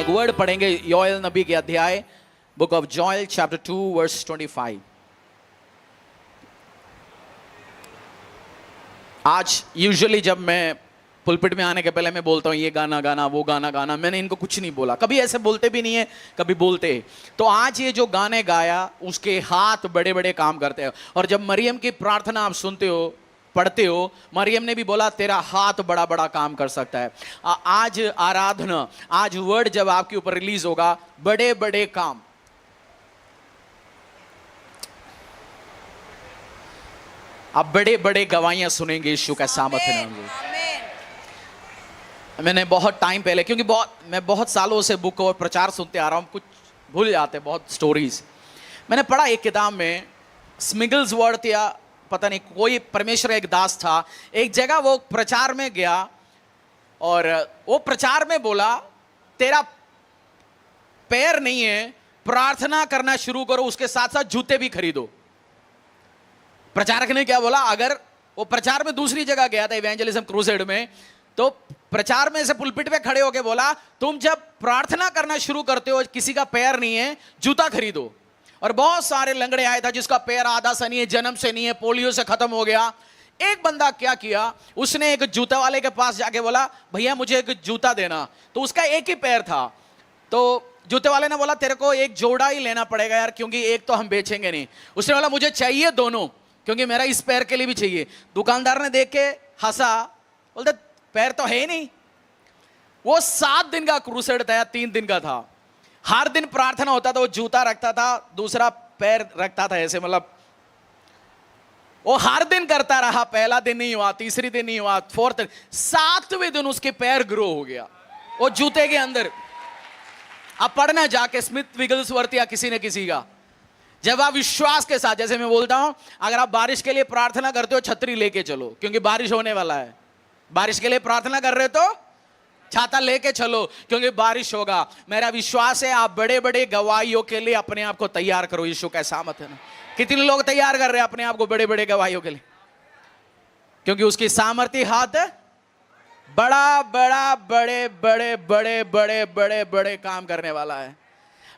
एक वर्ड पढ़ेंगे योएल नबी के अध्याय, book of Joel chapter 2 verse 25। आज यूजुअली जब मैं पुलपिट में आने के पहले मैं बोलता हूँ ये गाना गाना वो गाना गाना, मैंने इनको कुछ नहीं बोला, कभी ऐसे बोलते भी नहीं है, कभी बोलते। तो आज ये जो गाने गाया उसके हाथ बड़े बड़े काम करते हैं। और जब मरियम की प्रार्थना आप सुनते हो, पढ़ते हो, मरियम ने भी बोला तेरा हाथ बड़ा बड़ा काम कर सकता है। आज आराधना, आज वर्ड जब आपके ऊपर रिलीज होगा, बड़े बड़े काम, आप बड़े बड़े गवाहियां सुनेंगे यीशु का सामर्थ्य नाम से। मैंने बहुत टाइम पहले, क्योंकि मैं बहुत सालों से बुक और प्रचार सुनते आ रहा हूं, कुछ भूल जाते बहुत स्टोरीज। मैंने पढ़ा एक किताब में, स्मिगल्स वर्ड या पता नहीं कोई परमेश्वर एक दास था, एक जगह वो प्रचार में गया और वो प्रचार में बोला तेरा पैर नहीं है, प्रार्थना करना शुरू करो, उसके साथ साथ जूते भी खरीदो। प्रचारक ने क्या बोला, अगर वो प्रचार में दूसरी जगह गया था इवेंजलिज्म क्रूसेड में, तो प्रचार में से पुलपिट पे खड़े होके बोला तुम जब प्रार्थना करना शुरू करते हो, किसी का पैर नहीं है, जूता खरीदो। और बहुत सारे लंगड़े आए था जिसका पैर आधा से नहीं है, जन्म से नहीं है, पोलियो से खत्म हो गया। एक बंदा क्या किया, उसने एक जूता वाले के पास जाके बोला भैया मुझे एक जूता देना। तो उसका एक ही पैर था, तो जूते वाले ने बोला तेरे को एक जोड़ा ही लेना पड़ेगा यार, क्योंकि एक तो हम बेचेंगे नहीं। उसने बोला मुझे चाहिए दोनों, क्योंकि मेरा इस पैर के लिए भी चाहिए। दुकानदार ने देख के हंसा, बोलते पैर तो है ही नहीं। वो 7 दिन का क्रूसेड था, 3 दिन का था। हर दिन प्रार्थना होता था, वो जूता रखता था, दूसरा पैर रखता था ऐसे, मतलब वो हर दिन करता रहा। पहला दिन नहीं हुआ, तीसरी दिन नहीं हुआ, 7वें दिन उसके पैर ग्रो हो गया वो जूते के अंदर। अब पढ़ना जाके स्मिथ विगल्सवर्थ या किसी न किसी का, जब आप विश्वास के साथ, जैसे मैं बोलता हूं, अगर आप बारिश के लिए प्रार्थना करते हो छतरी लेके चलो, क्योंकि बारिश होने वाला है। बारिश के लिए प्रार्थना कर रहे हो तो छाता लेके चलो, क्योंकि बारिश होगा। मेरा विश्वास है आप बड़े बड़े गवाहियों के लिए अपने आप को तैयार करो। यीशु का सामर्थ है ना। कितने लोग तैयार कर रहे हैं अपने आप को बड़े बड़े गवाहियों के लिए, क्योंकि उसकी सामर्थ्य हाथ बड़ा बड़ा बड़े बड़े बड़े बड़े बड़े बड़े काम करने वाला है।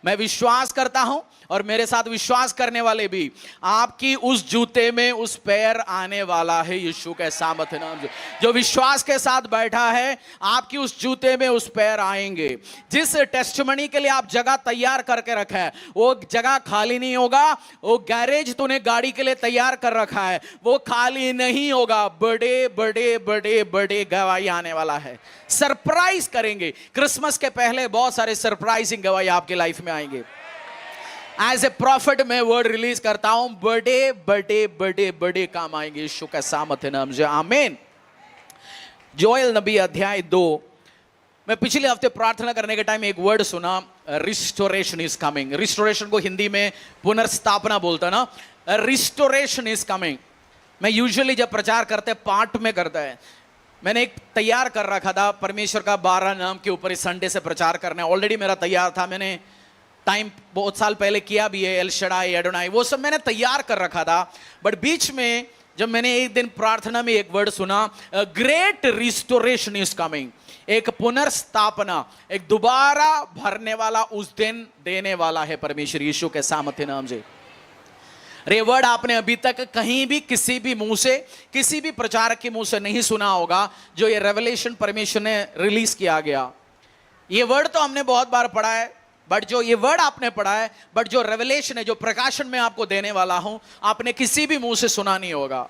मैं विश्वास करता हूं और मेरे साथ विश्वास करने वाले भी, आपकी उस जूते में उस पैर आने वाला है यीशु के सामर्थ्य नाम से। जो विश्वास के साथ बैठा है, आपकी उस जूते में उस पैर आएंगे। जिस टेस्टिमनी के लिए आप जगह तैयार करके रखा है, वो जगह खाली नहीं होगा। वो गैरेज तूने गाड़ी के लिए तैयार कर रखा है, वो खाली नहीं होगा। बड़े बड़े बड़े बड़े गवाही आने वाला है, सरप्राइज करेंगे। क्रिसमस के पहले बहुत सारे सरप्राइजिंग गवाही आपके लाइफ में आएंगे। एज ए प्रॉफिट मैं वर्ड रिलीज करता हूं, बड़े बड़े बड़े बड़े काम आएंगे यीशु का सामर्थ्य नाम से, आमीन। जोएल नबी अध्याय 2, मैं पिछले हफ्ते प्रार्थना करने के टाइम एक वर्ड सुना, रिस्टोरेशन इज कमिंग। रिस्टोरेशन को हिंदी में पुनर्स्थापना बोलता ना, रिस्टोरेशन इज कमिंग। मैं यूजुअली जब प्रचार करते पार्ट में करता है, मैंने एक तैयार कर रखा था परमेश्वर का 12 नाम के ऊपर इस संडे से प्रचार करना है। ऑलरेडी मेरा तैयार था, मैंने टाइम बहुत साल पहले किया भी है, एल शडाई, एडोनाई, वो सब मैंने तैयार कर रखा था। बट बीच में जब मैंने एक दिन प्रार्थना में एक वर्ड सुना, ग्रेट रिस्टोरेशन इज कमिंग, एक पुनर्स्थापना, एक दोबारा भरने वाला उस दिन देने वाला है परमेश्वर यीशु के सामर्थ्य नाम से। रे वर्ड आपने अभी तक कहीं भी किसी भी मुंह से, किसी भी प्रचारक के मुंह से नहीं सुना होगा, जो ये रेवलेशन परमेश्वर ने रिलीज किया गया। ये वर्ड तो हमने बहुत बार पढ़ा है, बट जो ये वर्ड आपने पढ़ा है, बट जो रेवलेशन है, जो प्रकाशन में आपको देने वाला हूं, आपने किसी भी मुंह से सुना नहीं होगा।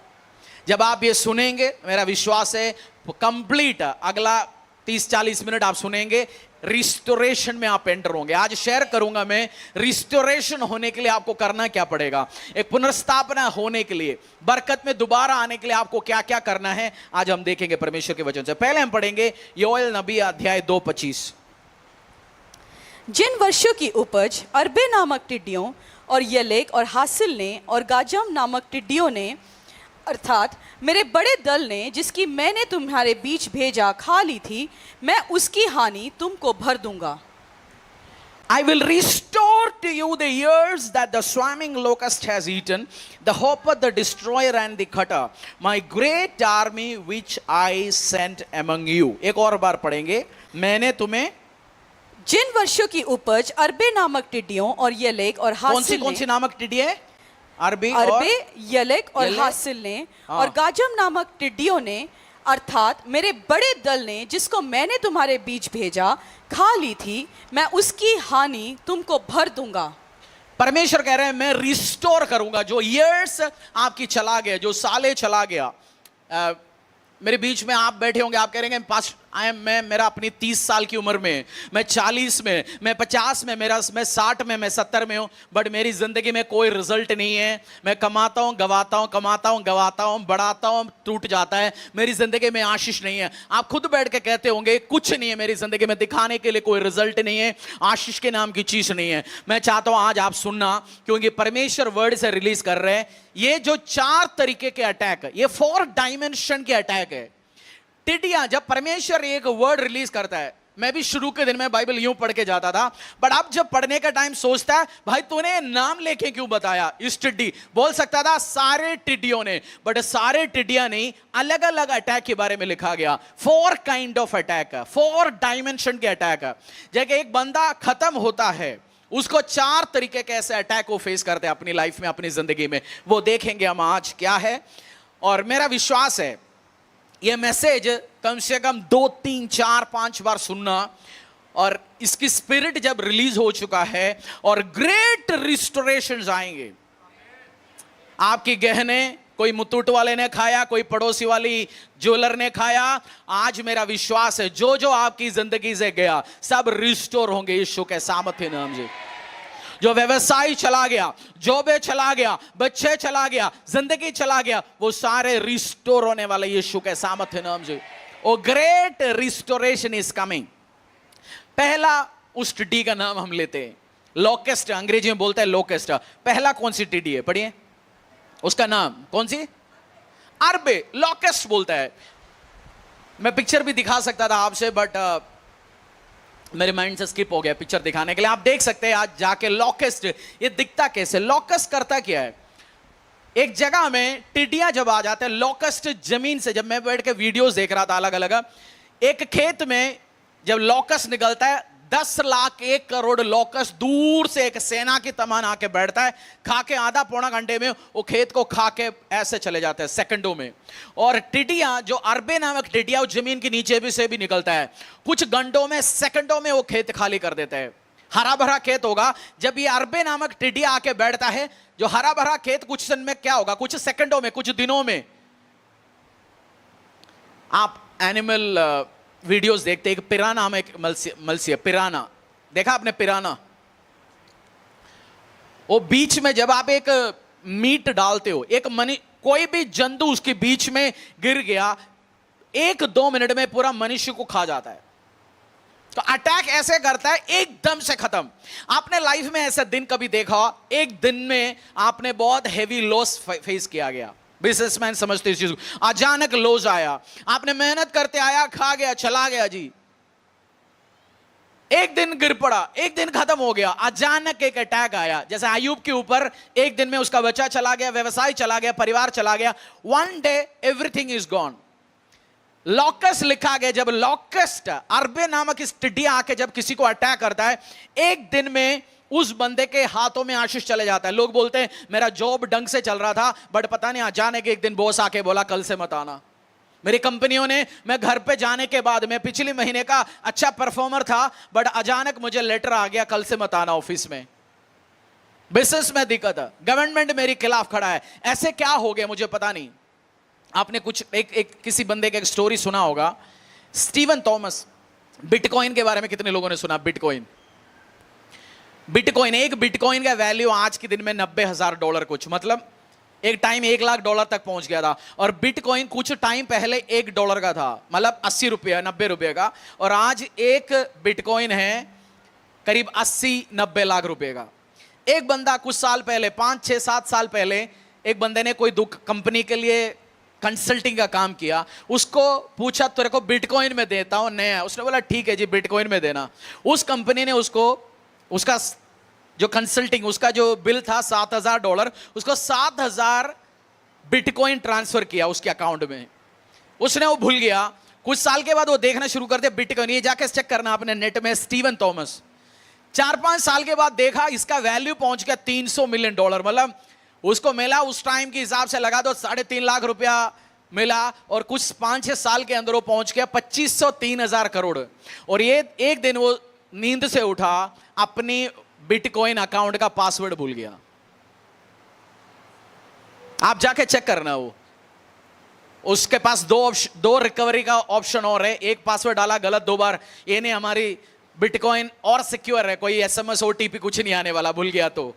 जब आप ये सुनेंगे, मेरा विश्वास है कंप्लीट अगला 30-40 मिनट आप सुनेंगे, रिस्टोरेशन में आप एंटर होंगे। आज शेयर करूंगा मैं, रिस्टोरेशन होने के लिए आपको करना क्या पड़ेगा, एक पुनर्स्थापना होने के लिए, बरकत में दोबारा आने के लिए आपको क्या क्या करना है, आज हम देखेंगे परमेश्वर के वचन से। पहले हम पढ़ेंगे योएल नबी अध्याय 2:25। जिन वर्षों की उपज अरबे नामक टिड्डियों और यलेक और हासिल ने और गाजम नामक टिड्डियों ने, अर्थात मेरे बड़े दल ने, जिसकी मैंने तुम्हारे बीच भेजा खा ली थी, मैं उसकी हानि तुमको भर दूंगा। I will restore to you the years that the swarming locust has eaten, the hopper, the destroyer and the cutter, my great army which I sent among you। एक और बार पढ़ेंगे, मैंने तुम्हें जिन वर्षों की उपज अरबे नामक टिड्डियों और यलेक और हासिल कौन सी नामक टिड्डी है? अरबी अरबे, यलेक और यलेक? हासिल ने हाँ। और गाजम नामक टिड्डियों ने अर्थात मेरे बड़े दल ने जिसको मैंने तुम्हारे बीच भेजा खा ली थी, मैं उसकी हानि तुमको भर दूंगा। परमेश्वर कह रहे हैं मैं रिस्टोर करूंगा जो ईयर्स आपकी चला गया, जो साले चला गया। मेरे बीच में आप बैठे होंगे, आप कह रहे हैं पास्ट मैं मेरा अपनी 30 साल की उम्र में, मैं 40 में, मैं 50 में, मैं 60 में, मैं 70 में हूं, बट मेरी जिंदगी में कोई रिजल्ट नहीं है। मैं कमाता हूं, गवाता हूं, कमाता हूं, गवाता हूं, बढ़ाता हूं, टूट जाता है। मेरी जिंदगी में आशीष नहीं है। आप खुद बैठ के कहते होंगे कुछ नहीं है मेरी जिंदगी में, दिखाने के लिए कोई रिजल्ट नहीं है, आशीष के नाम की चीज नहीं है। मैं चाहता हूं आज आप सुनना, क्योंकि परमेश्वर वर्ड से रिलीज कर रहे हैं। ये जो 4 तरीके के अटैक, ये 4 डायमेंशन के अटैक है। टिड्डियां, जब परमेश्वर एक वर्ड रिलीज करता है, मैं भी शुरू के दिन में बाइबल यूं पढ़ के जाता था, बट अब जब पढ़ने का टाइम सोचता है भाई तूने नाम लेके क्यों बताया इस टिड्डी, बोल सकता था सारे टिड्डियों ने, बट सारे टिड्डियां नहीं, अलग अलग अटैक के बारे में लिखा गया। 4 काइंड ऑफ अटैक, 4 डायमेंशन के अटैक। जब एक बंदा खत्म होता है उसको 4 तरीके के ऐसे अटैक को फेस करते हैं अपनी लाइफ में, अपनी जिंदगी में, वो देखेंगे हम आज क्या है। और मेरा विश्वास है ये मैसेज कम से कम 2, 3, 4, 5 बार सुनना, और इसकी स्पिरिट जब रिलीज हो चुका है और ग्रेट रिस्टोरेशंस आएंगे। आपकी गहने कोई मुतूट वाले ने खाया, कोई पड़ोसी वाली ज्वेलर ने खाया, आज मेरा विश्वास है जो जो आपकी जिंदगी से गया सब रिस्टोर होंगे यीशु के सामर्थ्य नाम से। जो व्यवसाय चला गया, जॉब चला गया, बच्चे चला गया, जिंदगी चला गया, वो सारे रिस्टोर होने वाले यीशु के सामर्थ्य नाम से। ओ ग्रेट रिस्टोरेशन इज कमिंग। पहला उस टिड्डी का नाम हम लेते हैं लोकेस्ट, अंग्रेजी में बोलता है लोकेस्ट। पहला कौन सी टिड्डी है, पढ़िए उसका नाम, कौन सी? अरबे, लोकेस्ट बोलता है। मैं पिक्चर भी दिखा सकता था आपसे, बट मेरे माइंड से स्किप हो गया पिक्चर दिखाने के लिए। आप देख सकते हैं आज जाके लोकेस्ट ये दिखता कैसे। लोकेस्ट करता क्या है, एक जगह में टिड्डियां जब आ जाते हैं, लोकेस्ट जमीन से, जब मैं बैठ के वीडियोस देख रहा था अलग अलग, एक खेत में जब लोकेस्ट निकलता है 10 लाख 1 करोड़ लोकेस्ट दूर से एक सेना की तमान आके बैठता है, खा के आधा पौना घंटे में वो खेत को खा के ऐसे चले जाते हैं सेकंडों में। और टिड्डियां, जो अरबे नामक टिड्डियां, जमीन के नीचे भी से भी निकलता है, कुछ घंटों में, सेकंडों में वो खेत खाली कर देता है। हरा भरा खेत होगा, जब ये अरबे नामक टिड्डिया आके बैठता है, जो हरा भरा खेत कुछ दिन में क्या होगा, कुछ सेकंडों में, कुछ दिनों में। आप एनिमल वीडियोस देखते, एक पिराना में, एक मत्स्य पिराना देखा आपने? पिराना, वो बीच में जब आप एक मीट डालते हो, एक कोई भी जंतु उसके बीच में गिर गया, 1-2 मिनट में पूरा मनुष्य को खा जाता है। तो अटैक ऐसे करता है एकदम से खत्म। आपने लाइफ में ऐसा दिन कभी देखा, एक दिन में आपने बहुत हेवी लॉस फेस किया गया? बिजनेसमैन समझते इस चीज को, अचानक लॉस आया, आपने मेहनत करते आया, खा गया, चला गया जी, एक दिन गिर पड़ा, एक दिन खत्म हो गया, अचानक एक अटैक आया। जैसे अय्यूब के ऊपर एक दिन में उसका बच्चा चला गया, व्यवसाय चला गया, परिवार चला गया, one day everything is gone. Locust लिखा गया, जब लॉकस्ट अरबे नामक इस टिड्डिया आके जब किसी को अटैक करता है, एक दिन में उस बंदे के हाथों में आशीष चले जाता है। लोग बोलते हैं मेरा जॉब ढंग से चल रहा था, बट पता नहीं अचानक एक दिन बॉस आके बोला कल से मत आना। मेरी कंपनियों ने, मैं घर पे जाने के बाद, मैं पिछले महीने का अच्छा परफॉर्मर था, बट अचानक मुझे लेटर आ गया कल से मत आना ऑफिस में। बिजनेस में दिक्कत है, गवर्नमेंट मेरे खिलाफ खड़ा है। ऐसे क्या हो गया मुझे पता नहीं। आपने कुछ किसी बंदे का एक स्टोरी सुना होगा, स्टीवन थॉमस। बिटकॉइन के बारे में कितने लोगों ने सुना? बिटकॉइन, एक बिटकॉइन का वैल्यू आज के दिन में $90,000 कुछ, मतलब एक टाइम $1 लाख तक पहुंच गया था। और बिटकॉइन कुछ टाइम पहले $1 का था, मतलब 80 रुपये 90 रुपये का, और आज एक बिटकॉइन है करीब 80-90 लाख रुपए का। एक बंदा कुछ साल पहले, 5-6-7 साल पहले, एक बंदे ने कोई कंपनी के लिए कंसल्टिंग का काम किया, उसको पूछा तेरे को बिटकॉइन में देता हूं नया, उसने बोला ठीक है जी बिटकॉइन में देना। उस कंपनी ने उसको, उसका जो कंसल्टिंग, उसका जो बिल था $7,000, उसको 7,000 बिटकॉइन ट्रांसफर किया उसके अकाउंट में। उसने वो भूल गया, कुछ साल के बाद वो देखना शुरू कर दिया बिटकॉइन, ये जाके चेक करना आपने नेट में, स्टीवन थॉमस। 4-5 साल के बाद देखा इसका वैल्यू पहुंच गया $300 मिलियन, मतलब उसको मिला उस टाइम के हिसाब से लगा दो 3.5 लाख रुपया मिला, और कुछ 5-6 साल के अंदर वो पहुंच गया 2503,000 करोड़। और ये एक दिन वो नींद से उठा, अपनी बिटकॉइन अकाउंट का पासवर्ड भूल गया। आप जाके चेक करना, वो उसके पास दो रिकवरी का ऑप्शन और है। एक पासवर्ड डाला गलत 2 बार, ये नहीं हमारी बिटकॉइन और सिक्योर है, कोई SMS OTP कुछ नहीं आने वाला, भूल गया तो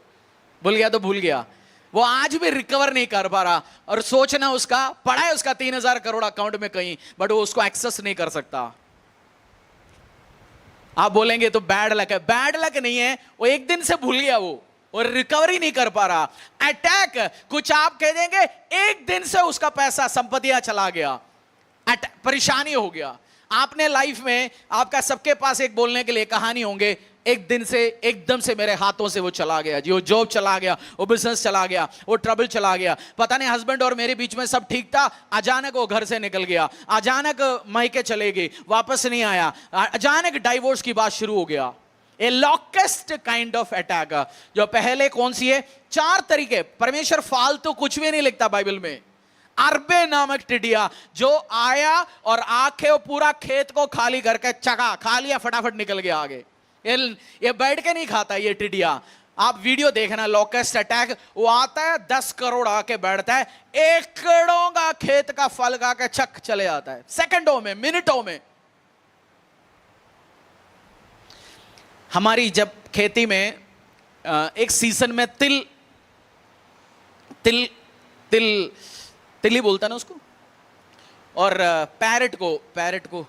भूल गया। वो आज भी रिकवर नहीं कर पा रहा, और सोचना उसका पड़ा है उसका 3,000 करोड़ अकाउंट में कहीं, बट वो उसको एक्सेस नहीं कर सकता। आप बोलेंगे तो बैड लक है, बैड लक नहीं है, वो एक दिन से भूल गया वो, और रिकवरी नहीं कर पा रहा। अटैक, कुछ आप कह देंगे एक दिन से उसका पैसा संपत्तियां चला गया, परेशानी हो गया। आपने लाइफ में, आपका सबके पास एक बोलने के लिए कहानी होंगे, एक दिन से एकदम से मेरे हाथों से वो चला गया जी, वो जॉब चला गया, वो बिजनेस चला गया, वो ट्रबल चला गया, पता नहीं हस्बैंड और मेरे बीच में सब ठीक था, अचानक वो घर से निकल गया, अचानक मायके चले गई, वापस नहीं आया, अचानक डाइवोर्स की बात शुरू हो गया। ए लॉकेस्ट काइंड ऑफ अटैक। जो पहले कौन सी है? 4 तरीके। परमेश्वर फालतू कुछ भी नहीं लिखता बाइबल में। अरबे नामक टिड्डिया जो आया और आके वो पूरा खेत को खाली करके चका खा लिया, फटाफट निकल गया आगे। ये बैठ के नहीं खाता ये टिड्डिया। आप वीडियो देखना, लॉकेस्ट अटैक, वो आता है 10 करोड़ आके बैठता है, एकड़ों का खेत का फल खा के चक चले जाता है, सेकंडों में, मिनटों में। हमारी जब खेती में एक सीजन में तिल ही बोलता ना उसको, और पैरेट को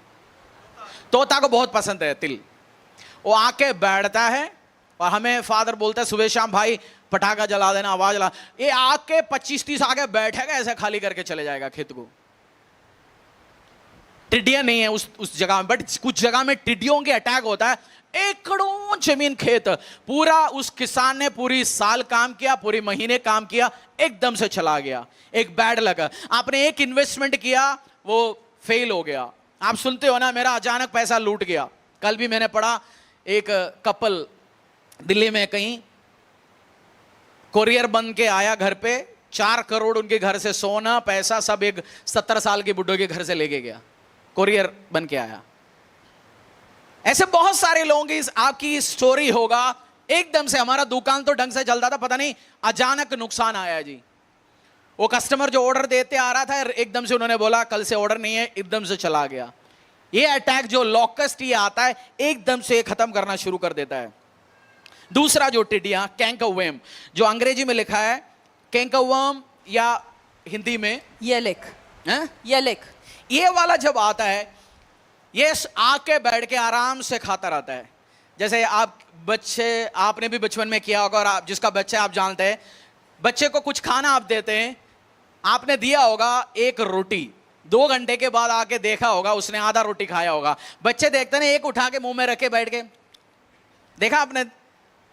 तोता को बहुत पसंद है तिल। वो आके बैठता है और हमें फादर बोलता है सुबह शाम, भाई पटाखा जला देना, आवाज जला। ये आके 25-30 आके बैठेगा, ऐसे खाली करके चले जाएगा खेत को। टिड्डियां नहीं है उस जगह में, बट कुछ जगह में टिड्डियों के अटैक होता है। एकड़ों जमीन खेत, पूरा उस किसान ने पूरी साल काम किया, पूरी महीने काम किया, एकदम से चला गया। एक बैड लगा, आपने एक इन्वेस्टमेंट किया, वो फेल हो गया। आप सुनते हो ना, मेरा अचानक पैसा लूट गया। कल भी मैंने पढ़ा, एक कपल दिल्ली में कहीं कोरियर बन के आया घर पे, 4 करोड़ उनके घर से सोना पैसा सब एक 70 साल के बुड्ढों के घर से लेके गया, कोरियर बन के आया। ऐसे बहुत सारे लोगों की आपकी स्टोरी होगा, एकदम से हमारा दुकान तो ढंग से चलता था, पता नहीं अचानक नुकसान आया जी। वो कस्टमर जो ऑर्डर देते आ रहा था, एकदम से उन्होंने बोला कल से ऑर्डर नहीं है, एकदम से चला गया। ये अटैक जो लॉकस्ट ये आता है, एकदम से खत्म करना शुरू कर देता है। दूसरा जो टिड्डियां, कैंकरवर्म, जो अंग्रेजी में लिखा है कैंकरवर्म या हिंदी में येलेक। ये वाला जब आता है, ये आके बैठ के आराम से खाता रहता है। जैसे आप बच्चे, आपने भी बचपन में किया होगा, और आप जिसका बच्चा आप जानते हैं, बच्चे को कुछ खाना आप देते हैं, आपने दिया होगा एक रोटी, 2 घंटे के बाद आके देखा होगा उसने आधा रोटी खाया होगा। बच्चे देखते हैं एक उठा के मुंह में रखे बैठ के, देखा आपने,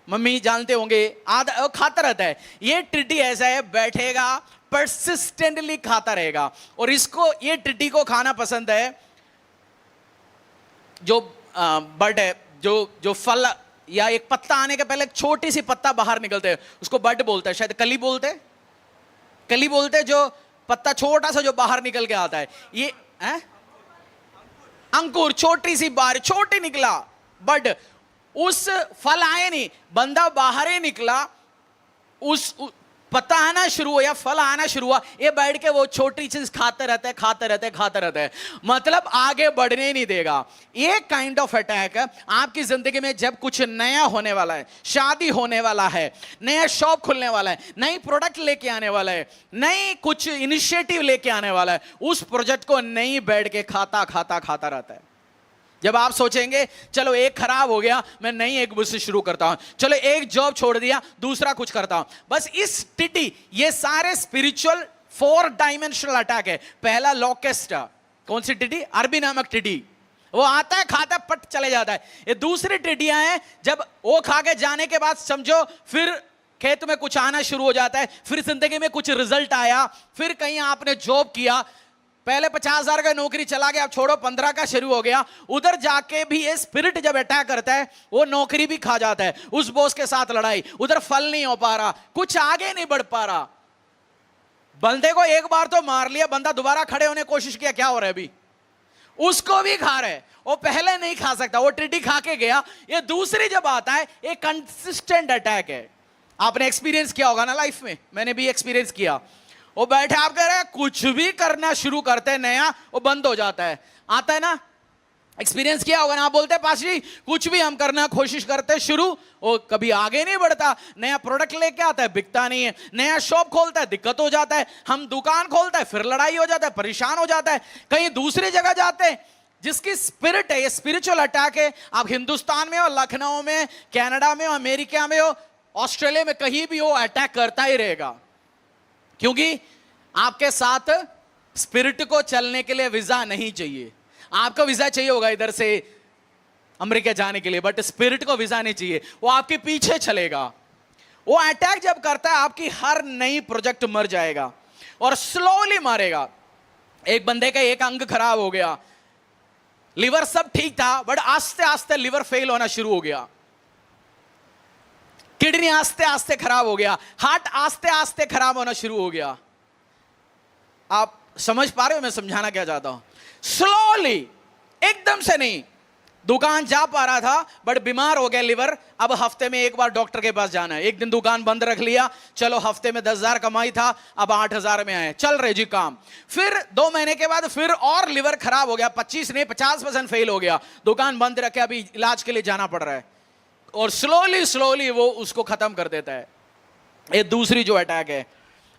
मम्मी जानते होंगे, आधा खाता रहता है। ये टिड्डी ऐसा है, बैठेगा परसिस्टेंटली खाता रहेगा। और इसको, ये टिड्डी को खाना पसंद है जो बड है, जो फल या एक पत्ता आने के पहले एक छोटी सी पत्ता बाहर निकलते हैं, उसको बड बोलते हैं, शायद कली बोलते, जो पत्ता छोटा सा जो बाहर निकल के आता है, ये है अंकुर, छोटी सी बार, छोटी निकला बड, उस फल आए नहीं, बंदा बाहर ही निकला, उस पत्ता आना शुरू हुआ या फल आना शुरू हुआ, ये बैठ के वो छोटी चीज खाते रहते हैं, मतलब आगे बढ़ने ही नहीं देगा। ये काइंड ऑफ अटैक आपकी जिंदगी में जब कुछ नया होने वाला है, शादी होने वाला है, नया शॉप खुलने वाला है, नई प्रोडक्ट लेके आने वाला है, नई कुछ इनिशिएटिव लेके आने वाला है, उस प्रोजेक्ट को नहीं बैठ के खाता रहता है। जब आप सोचेंगे चलो एक खराब हो गया, मैं नई एक बिजनेस शुरू करता हूं, चलो एक जॉब छोड़ दिया, दूसरा कुछ करता हूं, बस इस टिड्डी, ये सारे स्पिरिचुअल 4 डायमेंशनल अटैक है। पहला लॉकेस्ट, कौन सी टिड्डी? अरबी नामक टिड्डी, वो आता है, खाता पट चले जाता है। ये दूसरी टिड्डियां हैं, जब वो खा के जाने के बाद समझो फिर खेत में कुछ आना शुरू हो जाता है, फिर जिंदगी में कुछ रिजल्ट आया, फिर कहीं आपने जॉब किया, पहले 50,000 का नौकरी चला गया, अब छोड़ो 15 का शुरू हो गया, उधर जाके भी ये स्पिरिट जब अटैक करता है वो नौकरी भी खा जाता है, उस बॉस के साथ लड़ाई, उधर फल नहीं हो पा रहा, कुछ आगे नहीं बढ़ पा रहा। बंदे को एक बार तो मार लिया, बंदा दोबारा खड़े होने की कोशिश किया, क्या हो रहा है अभी, उसको भी खा रहे, वो पहले नहीं खा सकता, वो टिड्डी खा के गया। ये दूसरी जब आता है ये कंसिस्टेंट अटैक है। आपने एक्सपीरियंस किया होगा ना लाइफ में, मैंने भी एक्सपीरियंस किया। वो बैठे आप कह रहे हैं कुछ भी करना शुरू करते हैं नया, वो बंद हो जाता है, आता है ना, एक्सपीरियंस किया होगा ना। आप बोलते हैं पास जी कुछ भी हम करना कोशिश करते हैं शुरू, वो कभी आगे नहीं बढ़ता, नया प्रोडक्ट लेके आता है बिकता नहीं है, नया शॉप खोलता है दिक्कत हो जाता है, हम दुकान खोलता है फिर लड़ाई हो जाता है, परेशान हो जाता है, कहीं दूसरी जगह जाते हैं। जिसकी स्पिरिट है, ये स्पिरिचुअल अटैक है। आप हिंदुस्तान में हो, लखनऊ में, कनाडा में हो, अमेरिका में हो, ऑस्ट्रेलिया में, कहीं भी हो, अटैक करता ही रहेगा, क्योंकि आपके साथ स्पिरिट को चलने के लिए वीजा नहीं चाहिए। आपको वीजा चाहिए होगा इधर से अमेरिका जाने के लिए, बट स्पिरिट को वीजा नहीं चाहिए, वो आपके पीछे चलेगा। वो अटैक जब करता है आपकी हर नई प्रोजेक्ट मर जाएगा और स्लोली मारेगा। एक बंदे का एक अंग खराब हो गया, लिवर सब ठीक था, बट आस्ते आस्ते लिवर फेल होना शुरू हो गया, किडनी आस्ते आस्ते खराब हो गया, हार्ट आस्ते आस्ते खराब होना शुरू हो गया। आप समझ पा रहे हो मैं समझाना क्या चाहता हूं? स्लोली, एकदम से नहीं। दुकान जा पा रहा था बट बीमार हो गया लिवर, अब हफ्ते में एक बार डॉक्टर के पास जाना है। एक दिन दुकान बंद रख लिया, चलो हफ्ते में 10,000 कमाई था, अब 8,000 में आए, चल रहे जी काम। फिर 2 महीने के बाद फिर और लिवर खराब हो गया, 25 नहीं 50% फेल हो गया, दुकान बंद रखे, अभी इलाज के लिए जाना पड़ रहा है, और स्लोली स्लोली वो उसको खत्म कर देता है। ये दूसरी जो अटैक है।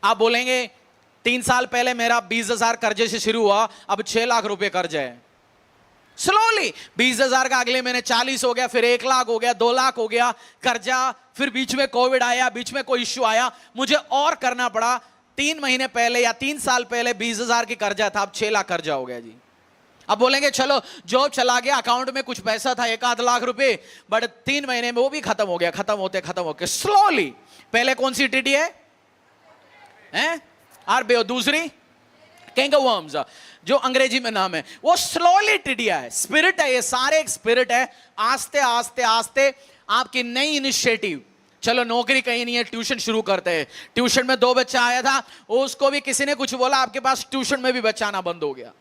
आप बोलेंगे 3 साल पहले मेरा 20,000 कर्जे से शुरू हुआ, अब 6 लाख रुपए कर्ज है। स्लोली 20,000 का अगले महीने 40 हो गया, फिर 1 लाख हो गया, 2 लाख हो गया कर्जा, फिर बीच में कोविड आया, बीच में कोई इश्यू आया, मुझे और करना पड़ा। 3 महीने पहले या 3 साल पहले 20,000 की कर्जा था, अब 6 लाख कर्जा हो गया जी। अब बोलेंगे चलो जॉब चला गया, अकाउंट में कुछ पैसा था 1 आध लाख रुपए, बट 3 महीने में वो भी खत्म हो गया, खत्म होते स्लोली। पहले कौन सी टिड्डी है? आरबीओ, दूसरी कैंगरवर्म्स, जो अंग्रेजी में नाम है, वो स्लोली टिडिया है, स्पिरिट है, ये सारे एक स्पिरिट है। आस्ते आस्ते आस्ते आपकी नई इनिशिएटिव, चलो नौकरी कहीं नहीं है, ट्यूशन शुरू करते हैं। ट्यूशन में 2 बच्चा आया था, उसको भी किसी ने कुछ बोला, आपके पास ट्यूशन में भी बच्चा आना बंद हो गया।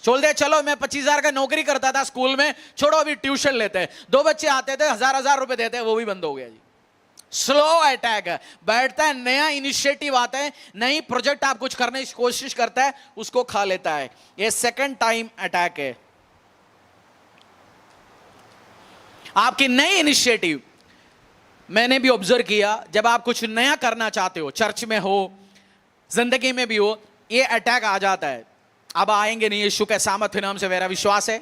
छोड़ दे, चलो मैं 25,000 का नौकरी करता था स्कूल में, छोड़ो अभी ट्यूशन लेते हैं। 2 बच्चे आते थे, 1,000 रुपए देते हैं, वो भी बंद हो गया जी। स्लो अटैक है, बैठता है, नया इनिशिएटिव आता है, नई प्रोजेक्ट आप कुछ करने की कोशिश करता है, उसको खा लेता है। ये सेकंड टाइम अटैक है। आपकी नई इनिशिएटिव, मैंने भी ऑब्जर्व किया, जब आप कुछ नया करना चाहते हो, चर्च में हो, जिंदगी में भी हो, ये अटैक आ जाता है। अब आएंगे नहीं, यीशु के सामर्थ नाम से मेरा विश्वास है,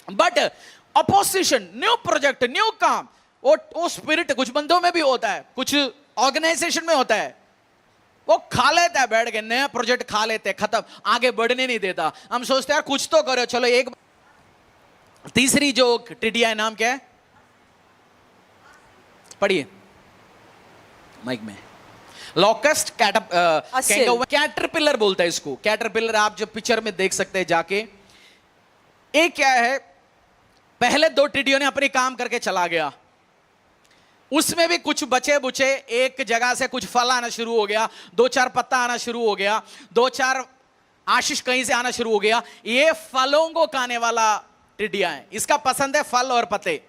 but opposition, new project, new काम, वो स्पिरिट कुछ बंदों में भी होता है, कुछ ऑर्गेनाइजेशन में होता है, वो खा लेता है, बैठ के नया प्रोजेक्ट खा लेते हैं, खत्म, आगे बढ़ने नहीं देता। हम सोचते हैं यार कुछ तो करो, चलो एक। तीसरी जो टिडिया है, नाम क्या है? पढ़िए माइक में। लॉकस्ट, कैटरपिलर बोलता है इसको, कैटरपिलर। आप जब पिक्चर में देख सकते हैं जाके। एक क्या है, पहले 2 टिड्डियों ने अपने काम करके चला गया, उसमें भी कुछ बचे बुचे, एक जगह से कुछ फल आना शुरू हो गया, 2-4 पत्ता आना शुरू हो गया, 2-4 आशीष कहीं से आना शुरू हो गया। ये फलों को खाने वाला टिड्डिया है, इसका पसंद है फल और पत्ते।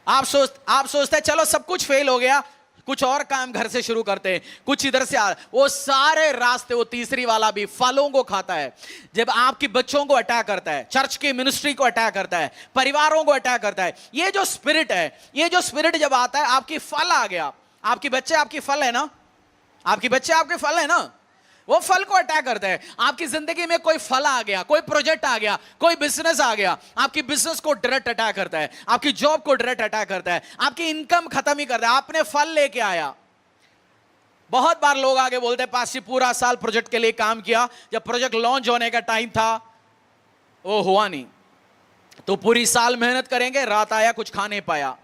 आप सोचते हैं चलो सब कुछ फेल हो गया, कुछ और काम घर से शुरू करते हैं, कुछ इधर से वो सारे रास्ते, वो तीसरी वाला भी फलों को खाता है। जब आपके बच्चों को अटैक करता है, चर्च की मिनिस्ट्री को अटैक करता है, परिवारों को अटैक करता है, ये जो स्पिरिट है, ये जो स्पिरिट जब आता है, आपकी फल आ गया, आपके बच्चे आपकी फल है ना, आपके बच्चे आपके फल है ना, वो फल को अटैक करता है। आपकी जिंदगी में कोई फल आ गया, कोई प्रोजेक्ट आ गया, कोई बिजनेस आ गया, आपकी बिजनेस को डायरेक्ट अटैक करता है, आपकी जॉब को डायरेक्ट अटैक करता है, आपकी इनकम खत्म ही करता है। आपने फल लेके आया। बहुत बार लोग आगे बोलते हैं पास पूरा साल प्रोजेक्ट के लिए काम किया, जब प्रोजेक्ट लॉन्च होने का टाइम था वो हुआ नहीं, तो पूरी साल मेहनत करेंगे, रात आया कुछ खा नहीं पाया।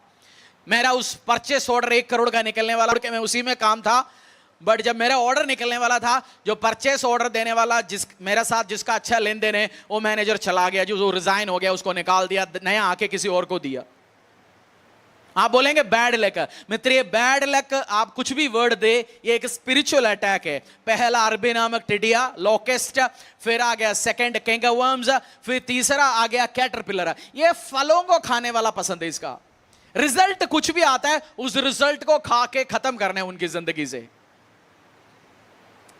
मेरा उस परचेस ऑर्डर 1 करोड़ का निकलने वाला, मैं उसी में काम था, बट जब मेरा ऑर्डर निकलने वाला था, जो परचेस ऑर्डर देने वाला मेरे साथ जिसका अच्छा लेन देन है, वो मैनेजर चला गया, जो रिजाइन हो गया, उसको निकाल दिया, नया आके किसी और को दिया। आप बोलेंगे बैड लक। मित्र, ये बैड लक आप कुछ भी वर्ड दे, ये एक स्पिरिचुअल अटैक है। पहला अरबी नामक टिडिया, लोकेस्ट, फिर आ गया सेकंड कैंगरवर्म्स, फिर तीसरा आ गया कैटरपिलर। ये फलों को खाने वाला पसंद है इसका। रिजल्ट कुछ भी आता है, उस रिजल्ट को खा के खत्म करने उनकी जिंदगी से।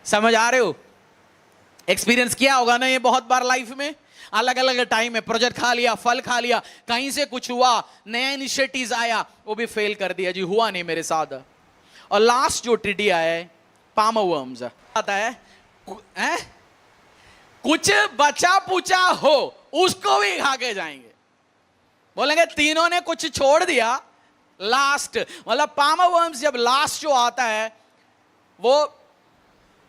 समझ आ रहे हो? एक्सपीरियंस किया होगा ना ये बहुत बार लाइफ में। अलग अलग टाइम में प्रोजेक्ट खा लिया, फल खा लिया, कहीं से कुछ हुआ, नया इनिशिएटिव आया, वो भी फेल कर दिया जी, हुआ नहीं मेरे साथ। और लास्ट जो टिडिया है, पामवर्म्स, आता है कुछ बचा पूचा हो उसको भी खा के जाएंगे। बोलेंगे तीनों ने कुछ छोड़ दिया, लास्ट मतलब पामवर्म्स जब लास्ट जो आता है, वो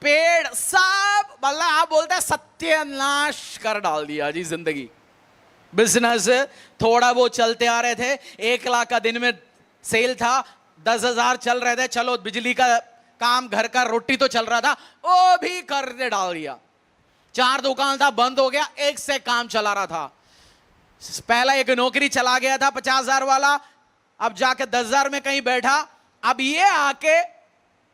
पेड़ सब मतलब आप बोलते हैं सत्यानाश कर डाल दिया जी जिंदगी। बिजनेस थोड़ा वो चलते आ रहे थे, 1 लाख का दिन में सेल था, 10,000 चल रहे थे, चलो बिजली का काम, घर का रोटी तो चल रहा था, वो भी कर दे डाल दिया। 4 दुकान था, बंद हो गया, एक से काम चला रहा था। पहला एक नौकरी चला गया था 50,000 वाला, अब जाके 10,000 में कहीं बैठा, अब ये आके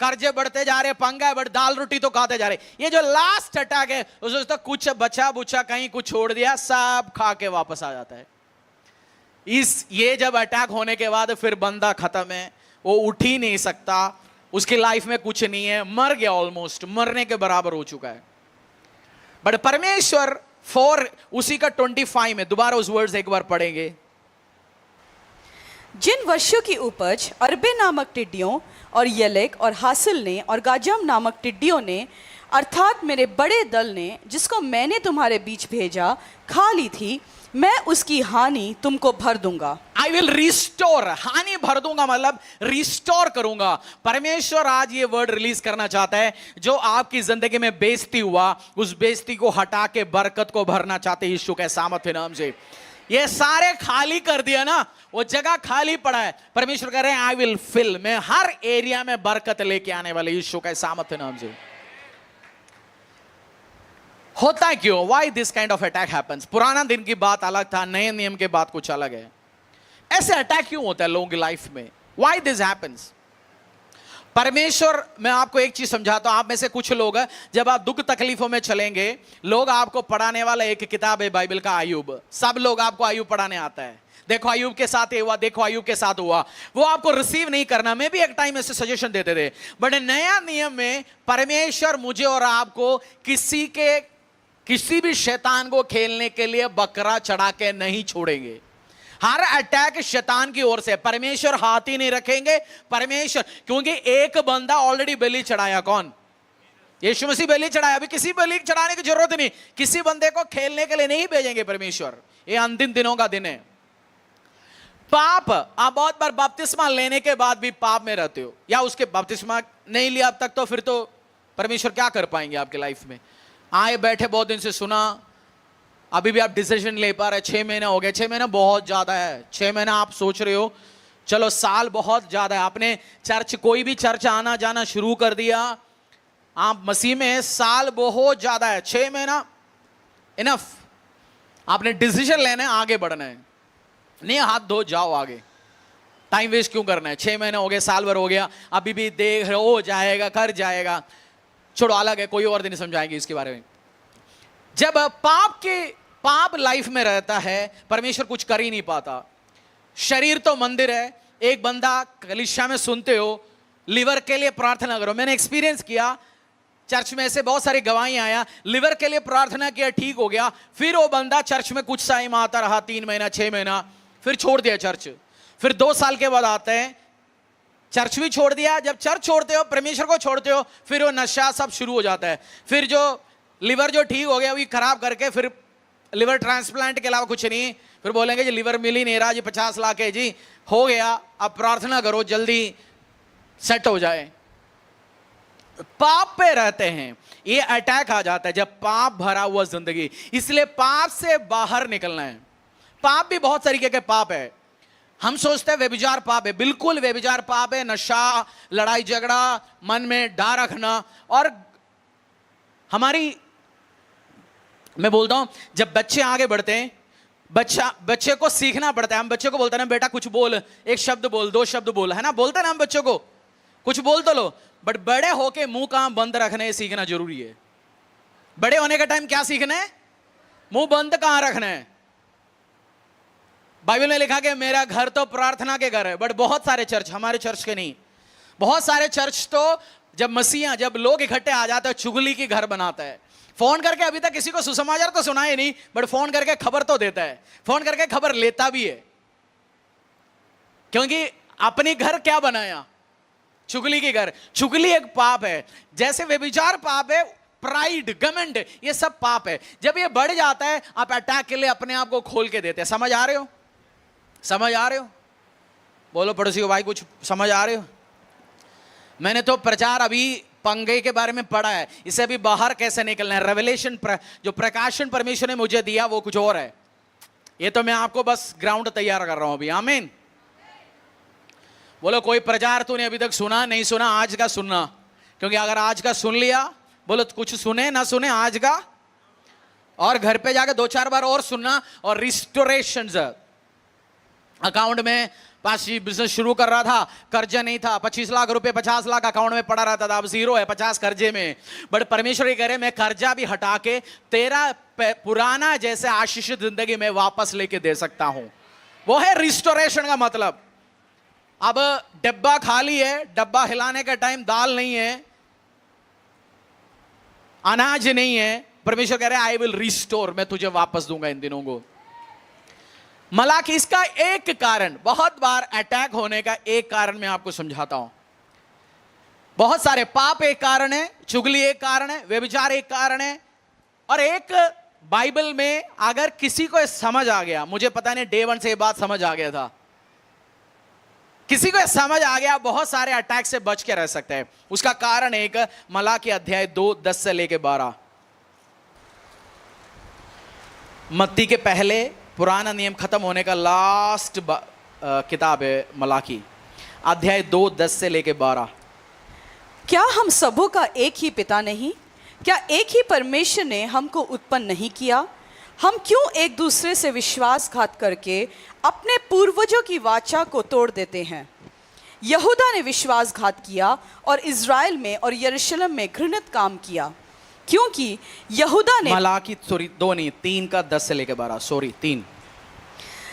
कर्जे बढ़ते जा रहे, पंगा बढ़, दाल रोटी तो खाते जा रहे। ये जो लास्ट अटैक है, उसमें कुछ बचा बुचा कहीं कुछ छोड़ दिया, सब खा के वापस आ जाता है। ये जब अटैक होने के बाद फिर बंदा खत्म है, वो उठ ही नहीं सकता, उसकी लाइफ में कुछ नहीं है, मर गया, ऑलमोस्ट मरने के बराबर हो चुका है। बट परमेश्वर उसी का 25 में दोबारा उस वर्ड्स एक बार पढ़ेंगे। जिन वर्षों की उपज अरबे नामक टिड्डियों और यलेक और हासिल ने और गाजम नामक टिड्डियों ने, अर्थात मेरे बड़े दल ने, जिसको मैंने तुम्हारे बीच भेजा, खा ली थी, मैं उसकी हानि तुमको भर दूंगा। आई विल रिस्टोर, हानि भर दूंगा मतलब रिस्टोर करूंगा। परमेश्वर आज ये वर्ड रिलीज करना चाहता है, जो आपकी जिंदगी में बेइज्जती हुआ, उस बेइज्जती को हटा के बरकत को भरना चाहते हैं यीशु के सामर्थ्य नाम से। ये सारे खाली कर दिया ना, वो जगह खाली पड़ा है, परमेश्वर कह रहे हैं आई विल फिल, मैं हर एरिया में बरकत लेके आने वाले यीशु के सामर्थ्य नाम से। होता है क्यों? Why this kind of attack happens? पुराना दिन की बात अलग था, नए नियम के बाद कुछ अलग है। ऐसे अटैक क्यों होता है लोगों की लाइफ में? Why this happens? परमेश्वर, मैं आपको एक चीज समझाता हूं। आप में से कुछ लोग हैं, जब आप दुख तकलीफों में चलेंगे, लोग आपको पढ़ाने वाला एक किताब है बाइबल का, अय्यूब। सब लोग आपको अय्यूब पढ़ाने आता है, देखो अय्यूब के साथ ये हुआ, देखो अय्यूब के साथ हुआ। वो आपको रिसीव नहीं करना। मैं भी एक टाइम ऐसे सजेशन देते थे, बट नया नियम में परमेश्वर मुझे और आपको किसी भी शैतान को खेलने के लिए बकरा चढ़ा के नहीं छोड़ेंगे। हर अटैक शैतान की ओर से, परमेश्वर हाथ ही नहीं रखेंगे। परमेश्वर, क्योंकि एक बंदा ऑलरेडी बलि चढ़ाया, कौन? यीशु मसीह बलि चढ़ाया। अभी किसी बलि चढ़ाने की जरूरत नहीं, किसी बंदे को खेलने के लिए नहीं भेजेंगे परमेश्वर। ये अंतिम दिनों का दिन है। पाप, आप बहुत बार बपतिस्मा लेने के बाद भी पाप में रहते हो, या उसके बपतिस्मा नहीं लिया अब तक, तो फिर तो परमेश्वर क्या कर पाएंगे आपकी लाइफ में? आए बैठे बहुत दिन से सुना, अभी भी आप डिसीजन ले पा रहे। 6 महीने हो गए। 6 महीना बहुत ज्यादा है। 6 महीना आप सोच रहे हो, चलो साल बहुत ज्यादा है। आपने चर्च, कोई भी चर्च आना जाना शुरू कर दिया, आप मसीह में, साल बहुत ज्यादा है। 6 महीना इनफ। आपने डिसीजन लेना है, आगे बढ़ना है, नहीं हाथ धो जाओ आगे। टाइम वेस्ट क्यों करना है? 6 महीने हो गए, साल भर हो गया, अभी भी देख रहे हो जाएगा, कर जाएगा, छोड़ो, अलग है, कोई और दिन समझाएंगे इसके बारे में। जब पाप लाइफ में रहता है, परमेश्वर कुछ कर ही नहीं पाता। शरीर तो मंदिर है। एक बंदा कलीसिया में सुनते हो, लिवर के लिए प्रार्थना करो। मैंने एक्सपीरियंस किया, चर्च में ऐसे बहुत सारी गवाहियां आया, लिवर के लिए प्रार्थना किया, ठीक हो गया, फिर वो बंदा चर्च में कुछ टाइम आता रहा, 3 महीना 6 महीना, फिर छोड़ दिया चर्च। फिर 2 साल के बाद आते हैं, चर्च भी छोड़ दिया। जब चर्च छोड़ते हो, परमेश्वर को छोड़ते हो, फिर वो नशा सब शुरू हो जाता है। फिर जो लिवर जो ठीक हो गया वही खराब करके, फिर लिवर ट्रांसप्लांट के अलावा कुछ नहीं। फिर बोलेंगे जी लिवर मिल ही नहीं रहा जी, 50 लाख है जी, हो गया, अब प्रार्थना करो जल्दी सेट हो जाए। पाप पे रहते हैं, ये अटैक आ जाता है जब पाप भरा हुआ जिंदगी। इसलिए पाप से बाहर निकलना है। पाप भी बहुत तरीके के पाप है। हम सोचते हैं व्यभिचार पाप है, बिल्कुल व्यभिचार पाप है, नशा, लड़ाई झगड़ा, मन में डर रखना। और हमारी, मैं बोलता हूं जब बच्चे आगे बढ़ते हैं, बच्चे को सीखना पड़ता है। हम बच्चे को बोलते हैं ना बेटा कुछ बोल, एक शब्द बोल, दो शब्द बोल, है ना, बोलते हैं ना हम बच्चों को कुछ बोल तो लो। बट बड़े होके मुंह कहां बंद रखने सीखना जरूरी है। बड़े होने का टाइम क्या सीखना है? मुंह बंद कहां रखना है। बाइबल में लिखा कि मेरा घर तो प्रार्थना के घर है, बट बहुत सारे चर्च, हमारे चर्च के नहीं, बहुत सारे चर्च तो जब मसीहा, जब लोग इकट्ठे आ जाते हैं, चुगली की घर बनाता है। फोन करके अभी तक किसी को सुसमाचार तो सुनाए नहीं, बट फोन करके खबर तो देता है, फोन करके खबर लेता भी है। क्योंकि अपनी घर क्या बनाया? चुगली की घर। चुगली एक पाप है, जैसे व्यभिचार पाप है, प्राइड, घमंड, ये सब पाप है। जब ये बढ़ जाता है, आप अटैक के लिए अपने आप को खोल के देते हैं। समझ आ रहे हो? समझ आ रहे हो? बोलो पड़ोसी को, भाई कुछ समझ आ रहे हो? मैंने तो प्रचार अभी पंगे के बारे में पढ़ा है, इसे अभी बाहर कैसे निकलना है। रेवलेशन, जो प्रकाशन परमेश्वर ने मुझे दिया वो कुछ और है। ये तो मैं आपको बस ग्राउंड तैयार कर रहा हूं अभी। आमीन। बोलो कोई प्रचार तूने अभी तक सुना नहीं सुना, आज का सुनना। क्योंकि अगर आज का सुन लिया, बोलो कुछ सुने ना सुने आज का, और घर पे जाके 2-4 बार और सुनना। और रिस्टोरेशन, अकाउंट में पास बिजनेस शुरू कर रहा था, कर्जा नहीं था, 25 लाख रुपए, 50 लाख अकाउंट में पड़ा रहता था, अब 0 है, 50 कर्जे में। बट परमेश्वर ये कह रहे मैं कर्जा भी हटा के तेरा पुराना जैसे आशीषित जिंदगी में वापस लेके दे सकता हूं। वो है रिस्टोरेशन का मतलब। अब डब्बा खाली है, डब्बा हिलाने का टाइम, दाल नहीं है, अनाज नहीं है। परमेश्वर कह रहे आई विल रिस्टोर, मैं तुझे वापस दूंगा इन दिनों को। मलाकी, इसका एक कारण, बहुत बार अटैक होने का एक कारण मैं आपको समझाता हूं। बहुत सारे पाप एक कारण है, चुगली एक कारण है, व्यभिचार एक कारण है, और एक बाइबल में अगर किसी को समझ आ गया, मुझे पता नहीं डे 1 से ये बात समझ आ गया था, किसी को समझ आ गया, बहुत सारे अटैक से बच के रह सकते हैं। उसका कारण एक मलाकी अध्याय 2:10 से लेके 12। मत्ती के पहले पुराना नियम खत्म होने का लास्ट किताब है मलाकी, अध्याय 2:10 से लेके 12। क्या हम सबों का एक ही पिता नहीं? क्या एक ही परमेश्वर ने हमको उत्पन्न नहीं किया? हम क्यों एक दूसरे से विश्वासघात करके अपने पूर्वजों की वाचा को तोड़ देते हैं? यहूदा ने विश्वासघात किया और इज़राइल में और यरूशलेम में घृणित काम किया, क्योंकि यहूदा ने, मलाकी 2 नहीं 3 का 10 से लेके 12, 3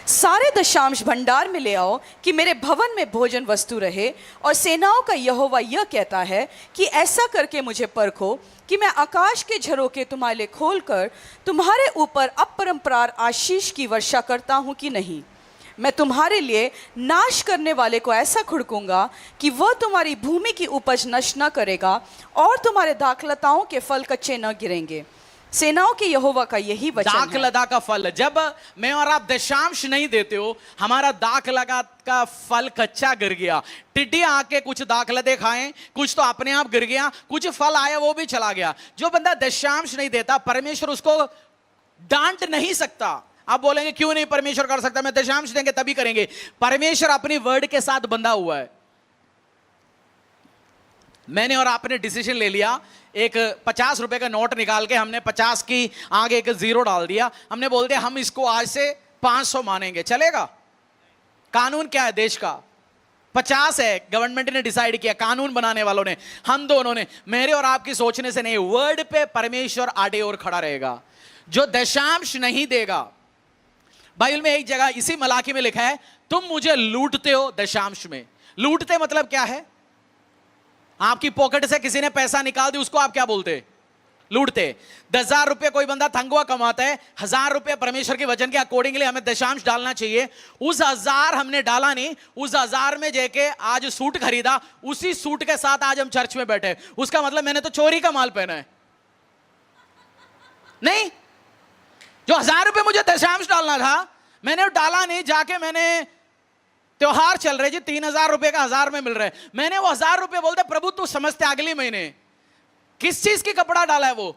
सारे दशांश भंडार में ले आओ कि मेरे भवन में भोजन वस्तु रहे। और सेनाओं का यहोवा यह कहता है कि ऐसा करके मुझे परखो कि मैं आकाश के झरोखे तुम्हारे लिए खोलकर तुम्हारे ऊपर अपरंपार आशीष की वर्षा करता हूँ कि नहीं। मैं तुम्हारे लिए नाश करने वाले को ऐसा खुड़कूंगा कि वह तुम्हारी भूमि की उपज नष्ट न करेगा और तुम्हारे दाखलताओं के फल कच्चे न गिरेंगे। सेनाओं के यहोवा का यही वचन है। दाखलता का फल, जब मैं और आप दशांश नहीं देते हो, हमारा दाखलता का फल कच्चा गिर गया। टिड्डियां आके कुछ दाखलते खाएं, कुछ तो अपने आप गिर गया, कुछ फल आया वो भी चला गया। जो बंदा दशांश नहीं देता, परमेश्वर उसको डांट नहीं सकता। आप बोलेंगे क्यों नहीं परमेश्वर कर सकता? मैं दशांश देंगे तभी करेंगे। परमेश्वर अपनी वर्ड के साथ बंधा हुआ है। मैंने और आपने डिसीजन ले लिया, एक 50 रुपए का नोट निकाल के हमने 50 की आगे एक 0 डाल दिया। हमने बोल दिया हम इसको आज से 500 मानेंगे, चलेगा? कानून क्या है देश का? 50 है, गवर्नमेंट ने डिसाइड किया, कानून बनाने वालों ने, हम दोनों ने। मेरे और आपकी सोचने से नहीं, वर्ड पे परमेश्वर आड़े और खड़ा रहेगा। जो दशांश नहीं देगा, बाइबल में एक जगह इसी मलाकी में लिखा है, तुम मुझे लूटते हो दशांश में। लूटते मतलब क्या है? आपकी पॉकेट से किसी ने पैसा निकाल दी, उसको आप क्या बोलते? लूटते। 10,000 रुपए कोई बंदा थंगवा कमाता है, 1,000 रुपए परमेश्वर के वचन के अकॉर्डिंगली हमें दशांश डालना चाहिए। उस 1,000 हमने डाला नहीं, उस 1,000 में जाके आज सूट खरीदा, उसी सूट के साथ आज हम चर्च में बैठे। उसका मतलब मैंने तो चोरी का माल पहना है नहीं। जो 1,000 रुपए मुझे दशांश डालना था, मैंने डाला नहीं। जाके मैंने, त्योहार चल रहे जी, 3,000 रुपए का 1,000 में मिल रहा है, मैंने वो 1,000 रुपए बोलते प्रभु तू समझते अगले महीने किस चीज की कपड़ा डाला है वो?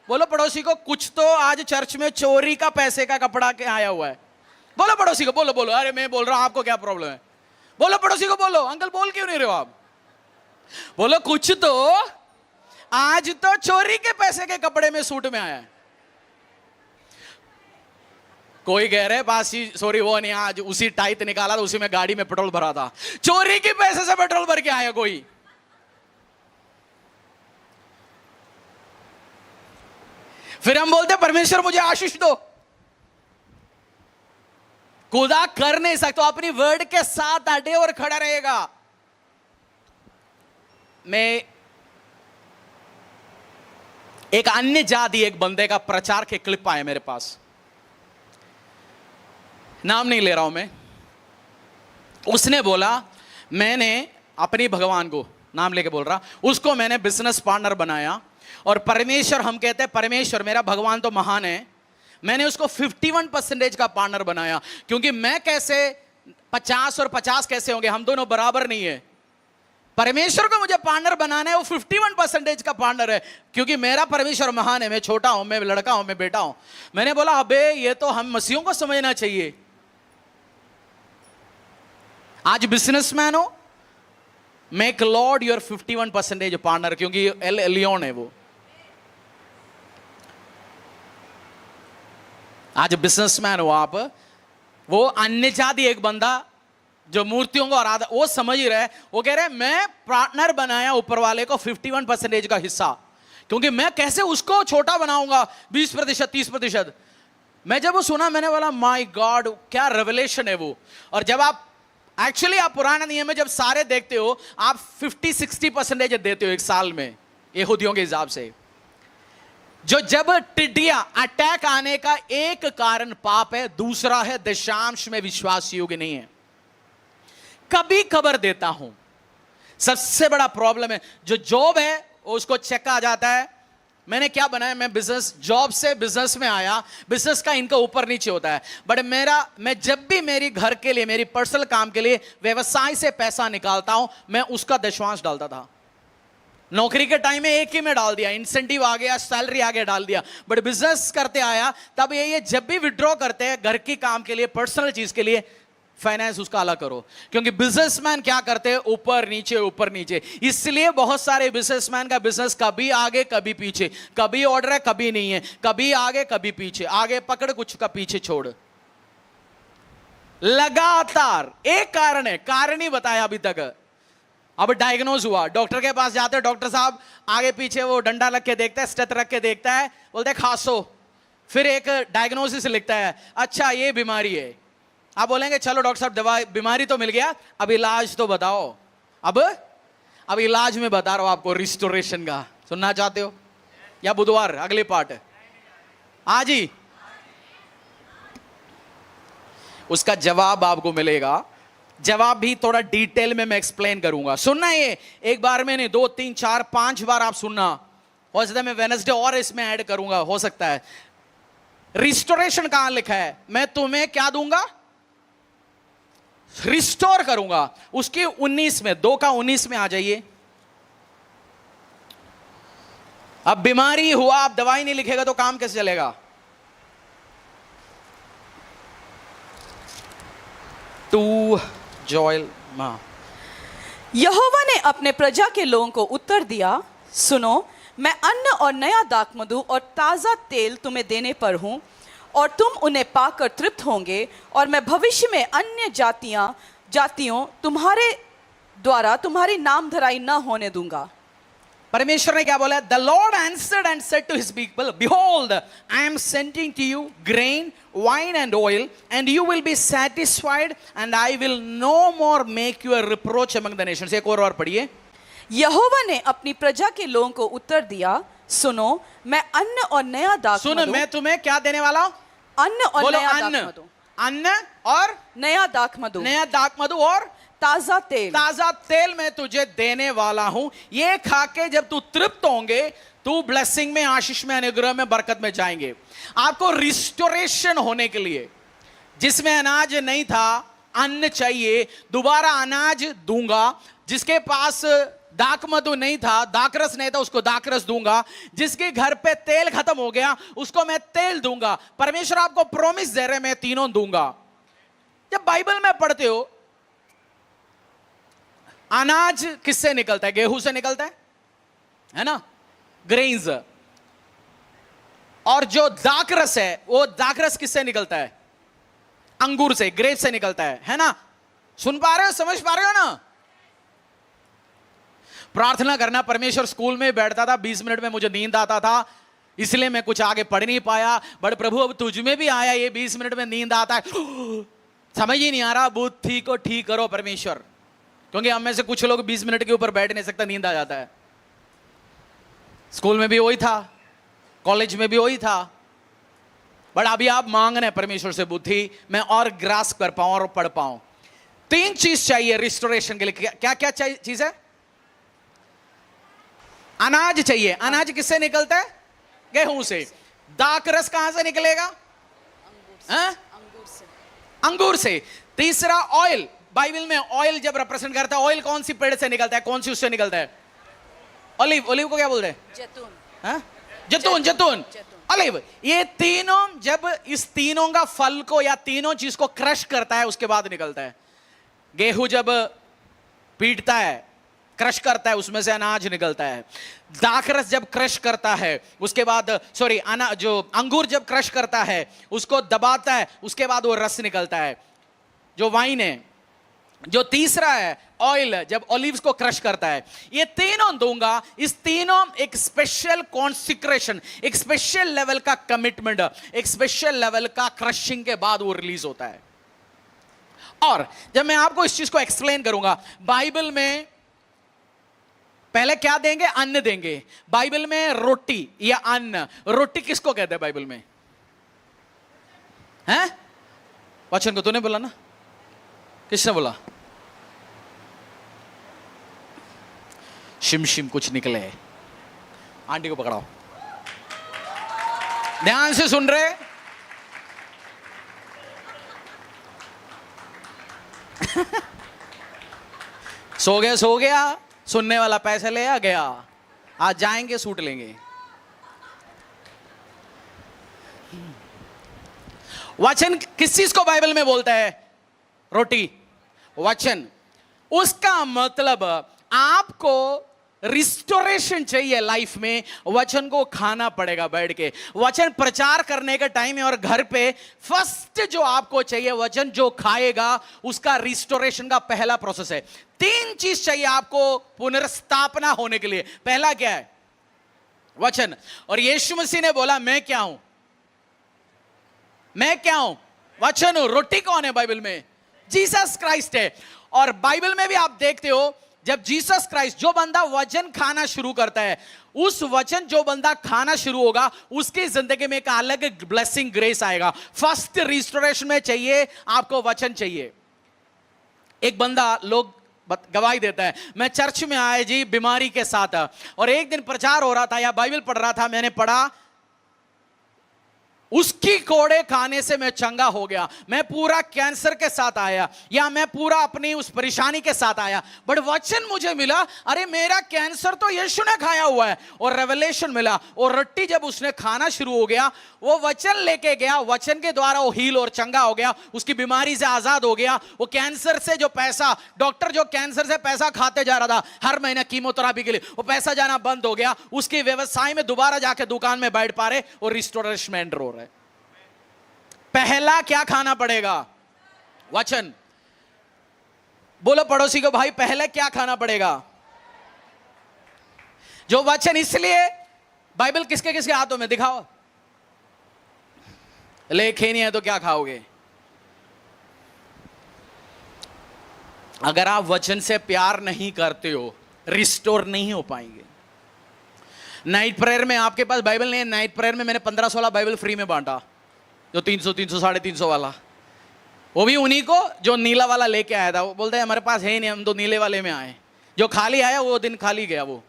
बोलो पड़ोसी को, कुछ तो आज चर्च में चोरी का पैसे का कपड़ा के आया हुआ है। बोलो पड़ोसी को, बोलो बोलो, अरे मैं बोल रहा हूं, आपको क्या प्रॉब्लम है? बोलो पड़ोसी को, बोलो। अंकल बोल क्यों नहीं रहे हो आप? बोलो कुछ तो। आज तो चोरी के पैसे के कपड़े में सूट में आया है। कोई कह रहे पास ही, सॉरी वो नहीं, आज उसी टाइट निकाला था, उसी में गाड़ी में पेट्रोल भरा था। चोरी के पैसे से पेट्रोल भर के आया कोई। फिर हम बोलते परमेश्वर मुझे आशीष दो। खुदा कर नहीं सकते, तो अपनी वर्ड के साथ अड़े और खड़ा रहेगा। मैं एक अन्य जाति एक बंदे का प्रचार के क्लिप आए मेरे पास, नाम नहीं ले रहा हूं मैं। उसने बोला मैंने अपनी भगवान को, नाम लेके बोल रहा, उसको मैंने बिजनेस पार्टनर बनाया, और परमेश्वर, हम कहते हैं परमेश्वर मेरा भगवान तो महान है, मैंने उसको 51% का पार्टनर बनाया। क्योंकि मैं कैसे 50 और 50 कैसे होंगे, हम दोनों बराबर नहीं है। परमेश्वर को मुझे पार्टनर बनाना है, वो 51% का पार्टनर है, क्योंकि मेरा परमेश्वर महान है। मैं छोटा हूं, मैं लड़का हूं, मैं बेटा हूं। मैंने बोला अबे ये तो हम मसीहों को समझना चाहिए। आज बिजनेसमैन हो, मेक लॉर्ड योर 51% पार्टनर, क्योंकि एल एलियन है वो। आज बिजनेसमैन हो आप, वो अन्य जाति एक बंदा जो मूर्तियों को आराधना, वो समझ ही रहे, वो कह रहे मैं पार्टनर बनाया ऊपर वाले को 51% का हिस्सा, क्योंकि मैं कैसे उसको छोटा बनाऊंगा 20% 30%। मैं जब वो सुना मैंने बोला माय गॉड क्या रेवलेशन है वो। और जब आप एक्चुअली आप पुराने नियम में जब सारे देखते हो, आप 50-60% देते हो एक साल में यहूदियों के हिसाब से। जो जब टिड्डियां अटैक आने का एक कारण पाप है, दूसरा है दशांश में विश्वास योग्य नहीं है। कभी खबर देता हूं, सबसे बड़ा प्रॉब्लम है जो जॉब है उसको चेक आ जाता है। मैंने क्या बनाया, मैं बिजनेस, जॉब से बिजनेस में आया, बिजनेस का इनका ऊपर नीचे होता है, बट मैं जब भी मेरी घर के लिए, मेरी पर्सनल काम के लिए व्यवसाय से पैसा निकालता हूं, मैं उसका दशवांश डालता था। नौकरी के टाइम में एक ही में डाल दिया, इंसेंटिव आ गया, सैलरी आ गया, डाल दिया। बट बिजनेस करते आया तब ये जब भी विड्रॉ करते हैं घर की काम के लिए, पर्सनल चीज के लिए, फाइनेंस उसका अलग करो। क्योंकि बिजनेसमैन क्या करते हैं, ऊपर नीचे ऊपर नीचे। इसलिए बहुत सारे बिजनेसमैन का बिजनेस कभी आगे कभी पीछे, कभी ऑर्डर है कभी नहीं है, कभी आगे कभी पीछे, आगे पकड़ कुछ का पीछे छोड़, लगातार। एक कारण है, कारण ही बताया अभी तक। अब डायग्नोज हुआ, डॉक्टर के पास जाते हैं, डॉक्टर साहब आगे पीछे वो डंडा रख के देखता है, स्टेथ रख के देखता है, बोलते हैं खांसो, फिर एक डायग्नोसिस लिखता है, अच्छा ये बीमारी है। आप बोलेंगे चलो डॉक्टर साहब दवा, बीमारी तो मिल गया, अब इलाज तो बताओ। अब इलाज में बता रहा हूं आपको रिस्टोरेशन का, सुनना चाहते हो या बुधवार अगले पार्ट? आज ही उसका जवाब आपको मिलेगा। जवाब भी थोड़ा डिटेल में मैं एक्सप्लेन करूंगा, सुनना। ये एक बार में नहीं, 2 3 4 5 बार आप सुनना। हो सकता है मैं वेडनेसडे और इसमें ऐड करूंगा, हो सकता है। रिस्टोरेशन कहां लिखा है, मैं तुम्हें क्या दूंगा, रिस्टोर करूंगा। उसके 19 में, 2 का 19 में आ जाइए। अब बीमारी हुआ, आप दवाई नहीं लिखेगा तो काम कैसे चलेगा? टू जोएल मां, यहोवा ने अपने प्रजा के लोगों को उत्तर दिया, सुनो मैं अन्न और नया दाखमधु और ताज़ा तेल तुम्हें देने पर हूँ, और तुम उन्हें पाकर तृप्त होंगे, और मैं भविष्य में अन्य जातियों तुम्हारे द्वारा तुम्हारी नाम धराई न होने दूंगा। परमेश्वर ने क्या बोला? The Lord answered and said to his people, behold I am sending to you grain, wine and oil, and you will be satisfied, and I will no more make you a reproach among the nations. एक और पढ़िए। यहोवा ने अपनी प्रजा के लोगों को उत्तर दिया, सुनो मैं अन्न और नया दाखमधु, सुनो मैं तुम्हें क्या देने वाला हूं? अन्न और नया दाखमधु, अन्न और नया दाखमधु, नया दाखमधु और ताजा तेल मैं तुझे देने वाला हूं। ये खा के जब तू तृप्त होंगे, तू ब्लेसिंग में, आशीष में, अनुग्रह में, बरकत में जाएंगे। आपको रिस्टोरेशन होने के लिए, जिसमें अनाज नहीं था अन्न चाहिए, दोबारा अनाज दूंगा। जिसके पास दाखमधु नहीं था, दाखरस नहीं था, उसको दाखरस दूंगा। जिसके घर पे तेल खत्म हो गया, उसको मैं तेल दूंगा। परमेश्वर आपको प्रॉमिस दे रहे, मैं तीनों दूंगा। जब बाइबल में पढ़ते हो, अनाज किससे निकलता है? गेहूं से निकलता है ना, ग्रेन्स। और जो दाखरस है, वो दाखरस किससे निकलता है? अंगूर से, ग्रेप से निकलता है ना। सुन पा रहे हो, समझ पा रहे हो ना? प्रार्थना करना, परमेश्वर स्कूल में बैठता था, 20 मिनट में मुझे नींद आता था, इसलिए मैं कुछ आगे पढ़ नहीं पाया। बट प्रभु अब तुझ में भी आया, ये 20 मिनट में नींद आता है, समझ ही नहीं आ रहा, बुद्धि को ठीक करो परमेश्वर। क्योंकि हम में से कुछ लोग 20 मिनट के ऊपर बैठ नहीं सकता, नींद आ जाता है। स्कूल में भी वही था, कॉलेज में भी वही था। बट अभी आप मांग रहे हैं परमेश्वर से बुद्धि, मैं और ग्रास्प कर पाऊं और पढ़ पाऊं। 3 चीज चाहिए रिस्टोरेशन के लिए। क्या क्या चीज है? अनाज चाहिए। अनाज किससे निकलता है? गेहूं से। दाखरस कहां से निकलेगा? अंगूर से। तीसरा ऑयल। बाइबल में ऑयल जब रिप्रेजेंट करता है, ऑयल कौन सी पेड़ से निकलता है? कौन सी उससे निकलता है? ऑलिव। ऑलिव को क्या बोलते हैं? जैतून। जैतून, ऑलिव। ये तीनों, जब इस तीनों का फल को या तीनों चीज को क्रश करता है, उसके बाद निकलता है। गेहूं जब पीटता है, क्रश करता है, उसमें से अनाज निकलता है। दाखरस जब क्रश करता है, उसके बाद जो अंगूर जब क्रश करता है, उसको दबाता है, उसके बाद वो रस निकलता है, जो वाइन है। जो तीसरा है ऑयल, जब ऑलिव्स को क्रश करता है। ये तीनों दूंगा, इस तीनों एक स्पेशल कॉन्सिक्रेशन, एक स्पेशल लेवल का कमिटमेंट, एक स्पेशल लेवल का क्रशिंग के बाद वो रिलीज होता है। और जब मैं आपको इस चीज को एक्सप्लेन करूंगा, बाइबल में पहले क्या देंगे? अन्न देंगे। बाइबल में रोटी या अन्न, रोटी किसको कहते हैं बाइबल में? हैं? वचन को तूने बोला ना, किसने बोला? शिम शिम कुछ निकले। आंटी को पकड़ाओ, ध्यान से सुन रहे? सो गया, सुनने वाला पैसे ले आ गया। आज जाएंगे, सूट लेंगे। वचन किस चीज को बाइबल में बोलता है? रोटी, वचन। उसका मतलब आपको रिस्टोरेशन चाहिए लाइफ में, वचन को खाना पड़ेगा बैठ के। वचन प्रचार करने का टाइम है, और घर पे फर्स्ट जो आपको चाहिए, वचन जो खाएगा, उसका रिस्टोरेशन का पहला प्रोसेस है। 3 चीज चाहिए आपको पुनर्स्थापना होने के लिए। पहला क्या है? वचन। और यीशु मसीह ने बोला, मैं क्या हूं? मैं क्या हूं? वचन हूं। रोटी कौन है बाइबल में? जीसस क्राइस्ट है। और बाइबल में भी आप देखते हो, जब जीसस क्राइस्ट, जो बंदा वचन खाना शुरू करता है, उस वचन जो बंदा खाना शुरू होगा, उसकी जिंदगी में एक अलग ब्लेसिंग, ग्रेस आएगा। फर्स्ट रिस्टोरेशन में चाहिए आपको वचन चाहिए। एक बंदा, लोग गवाही देता है, मैं चर्च में आया जी बीमारी के साथ, और एक दिन प्रचार हो रहा था या बाइबल पढ़ रहा था, मैंने पढ़ा उसकी कोड़े खाने से मैं चंगा हो गया। मैं पूरा कैंसर के साथ आया, या मैं पूरा अपनी उस परेशानी के साथ आया, बट वचन मुझे मिला, अरे मेरा कैंसर तो यीशु ने खाया हुआ है। और रेवलेशन मिला। और रोटी जब उसने खाना शुरू हो गया, वो वचन लेके गया, वचन के द्वारा वो हील और चंगा हो गया, उसकी बीमारी से आजाद हो गया। वो कैंसर से जो पैसा, डॉक्टर जो कैंसर से पैसा खाते जा रहा था हर महीने कीमोथेरेपी के लिए, वो पैसा जाना बंद हो गया। उसके व्यवसाय में दोबारा जाके दुकान में बैठ पा रहे, और रिस्टोरेशन में एंटर हो रहे। पहला क्या खाना पड़ेगा? वचन। बोलो पड़ोसी को, भाई पहले क्या खाना पड़ेगा? जो वचन। इसलिए बाइबल किसके किसके हाथों में? दिखाओ। लेखे नहीं है तो क्या खाओगे? अगर आप वचन से प्यार नहीं करते हो, रिस्टोर नहीं हो पाएंगे। नाइट प्रेयर में आपके पास बाइबल नहीं है, नाइट प्रेयर में मैंने 15-16 बाइबल फ्री में बांटा, जो 300, 300, 350 वाला। वो भी उन्हीं को जो नीला वाला लेके आया था। वो बोलते हैं हमारे पास है ही नहीं, हम तो नीले वाले में आए। जो खाली आया वो दिन खाली गया, वो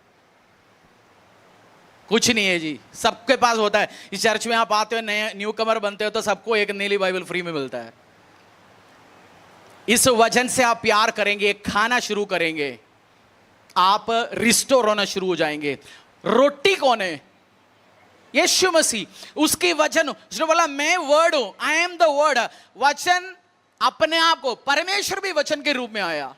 कुछ नहीं है जी। सबके पास होता है। इस चर्च में आप आते हो, नए न्यू कमर बनते हो, तो सबको एक नीली बाइबल फ्री में मिलता है। इस वचन से आप प्यार करेंगे, खाना शुरू करेंगे, आप रिस्टोर होना शुरू हो जाएंगे। रोटी कौन है? यीशु मसीह। उसकी वचन, उसने बोला मैं वर्ड हूं, आई एम द वर्ड। वचन अपने आप को, परमेश्वर भी वचन के रूप में आया।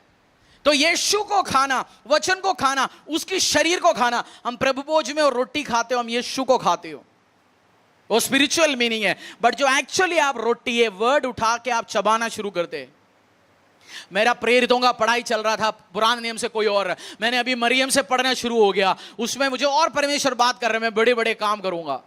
तो यीशु को खाना, वचन को खाना, उसकी शरीर को खाना, हम प्रभु भोज में और रोटी खाते हो, हम यीशु को खाते हो, वो स्पिरिचुअल मीनिंग है। बट जो एक्चुअली आप रोटी, ये वर्ड उठा के आप चबाना शुरू करते। मेरा प्रेरितों का पढ़ाई चल रहा था पुराने नियम से कोई और, मैंने अभी मरियम से पढ़ना शुरू हो गया, उसमें मुझे और परमेश्वर बात कर रहे हैं, मैं बड़े बड़े काम करूंगा।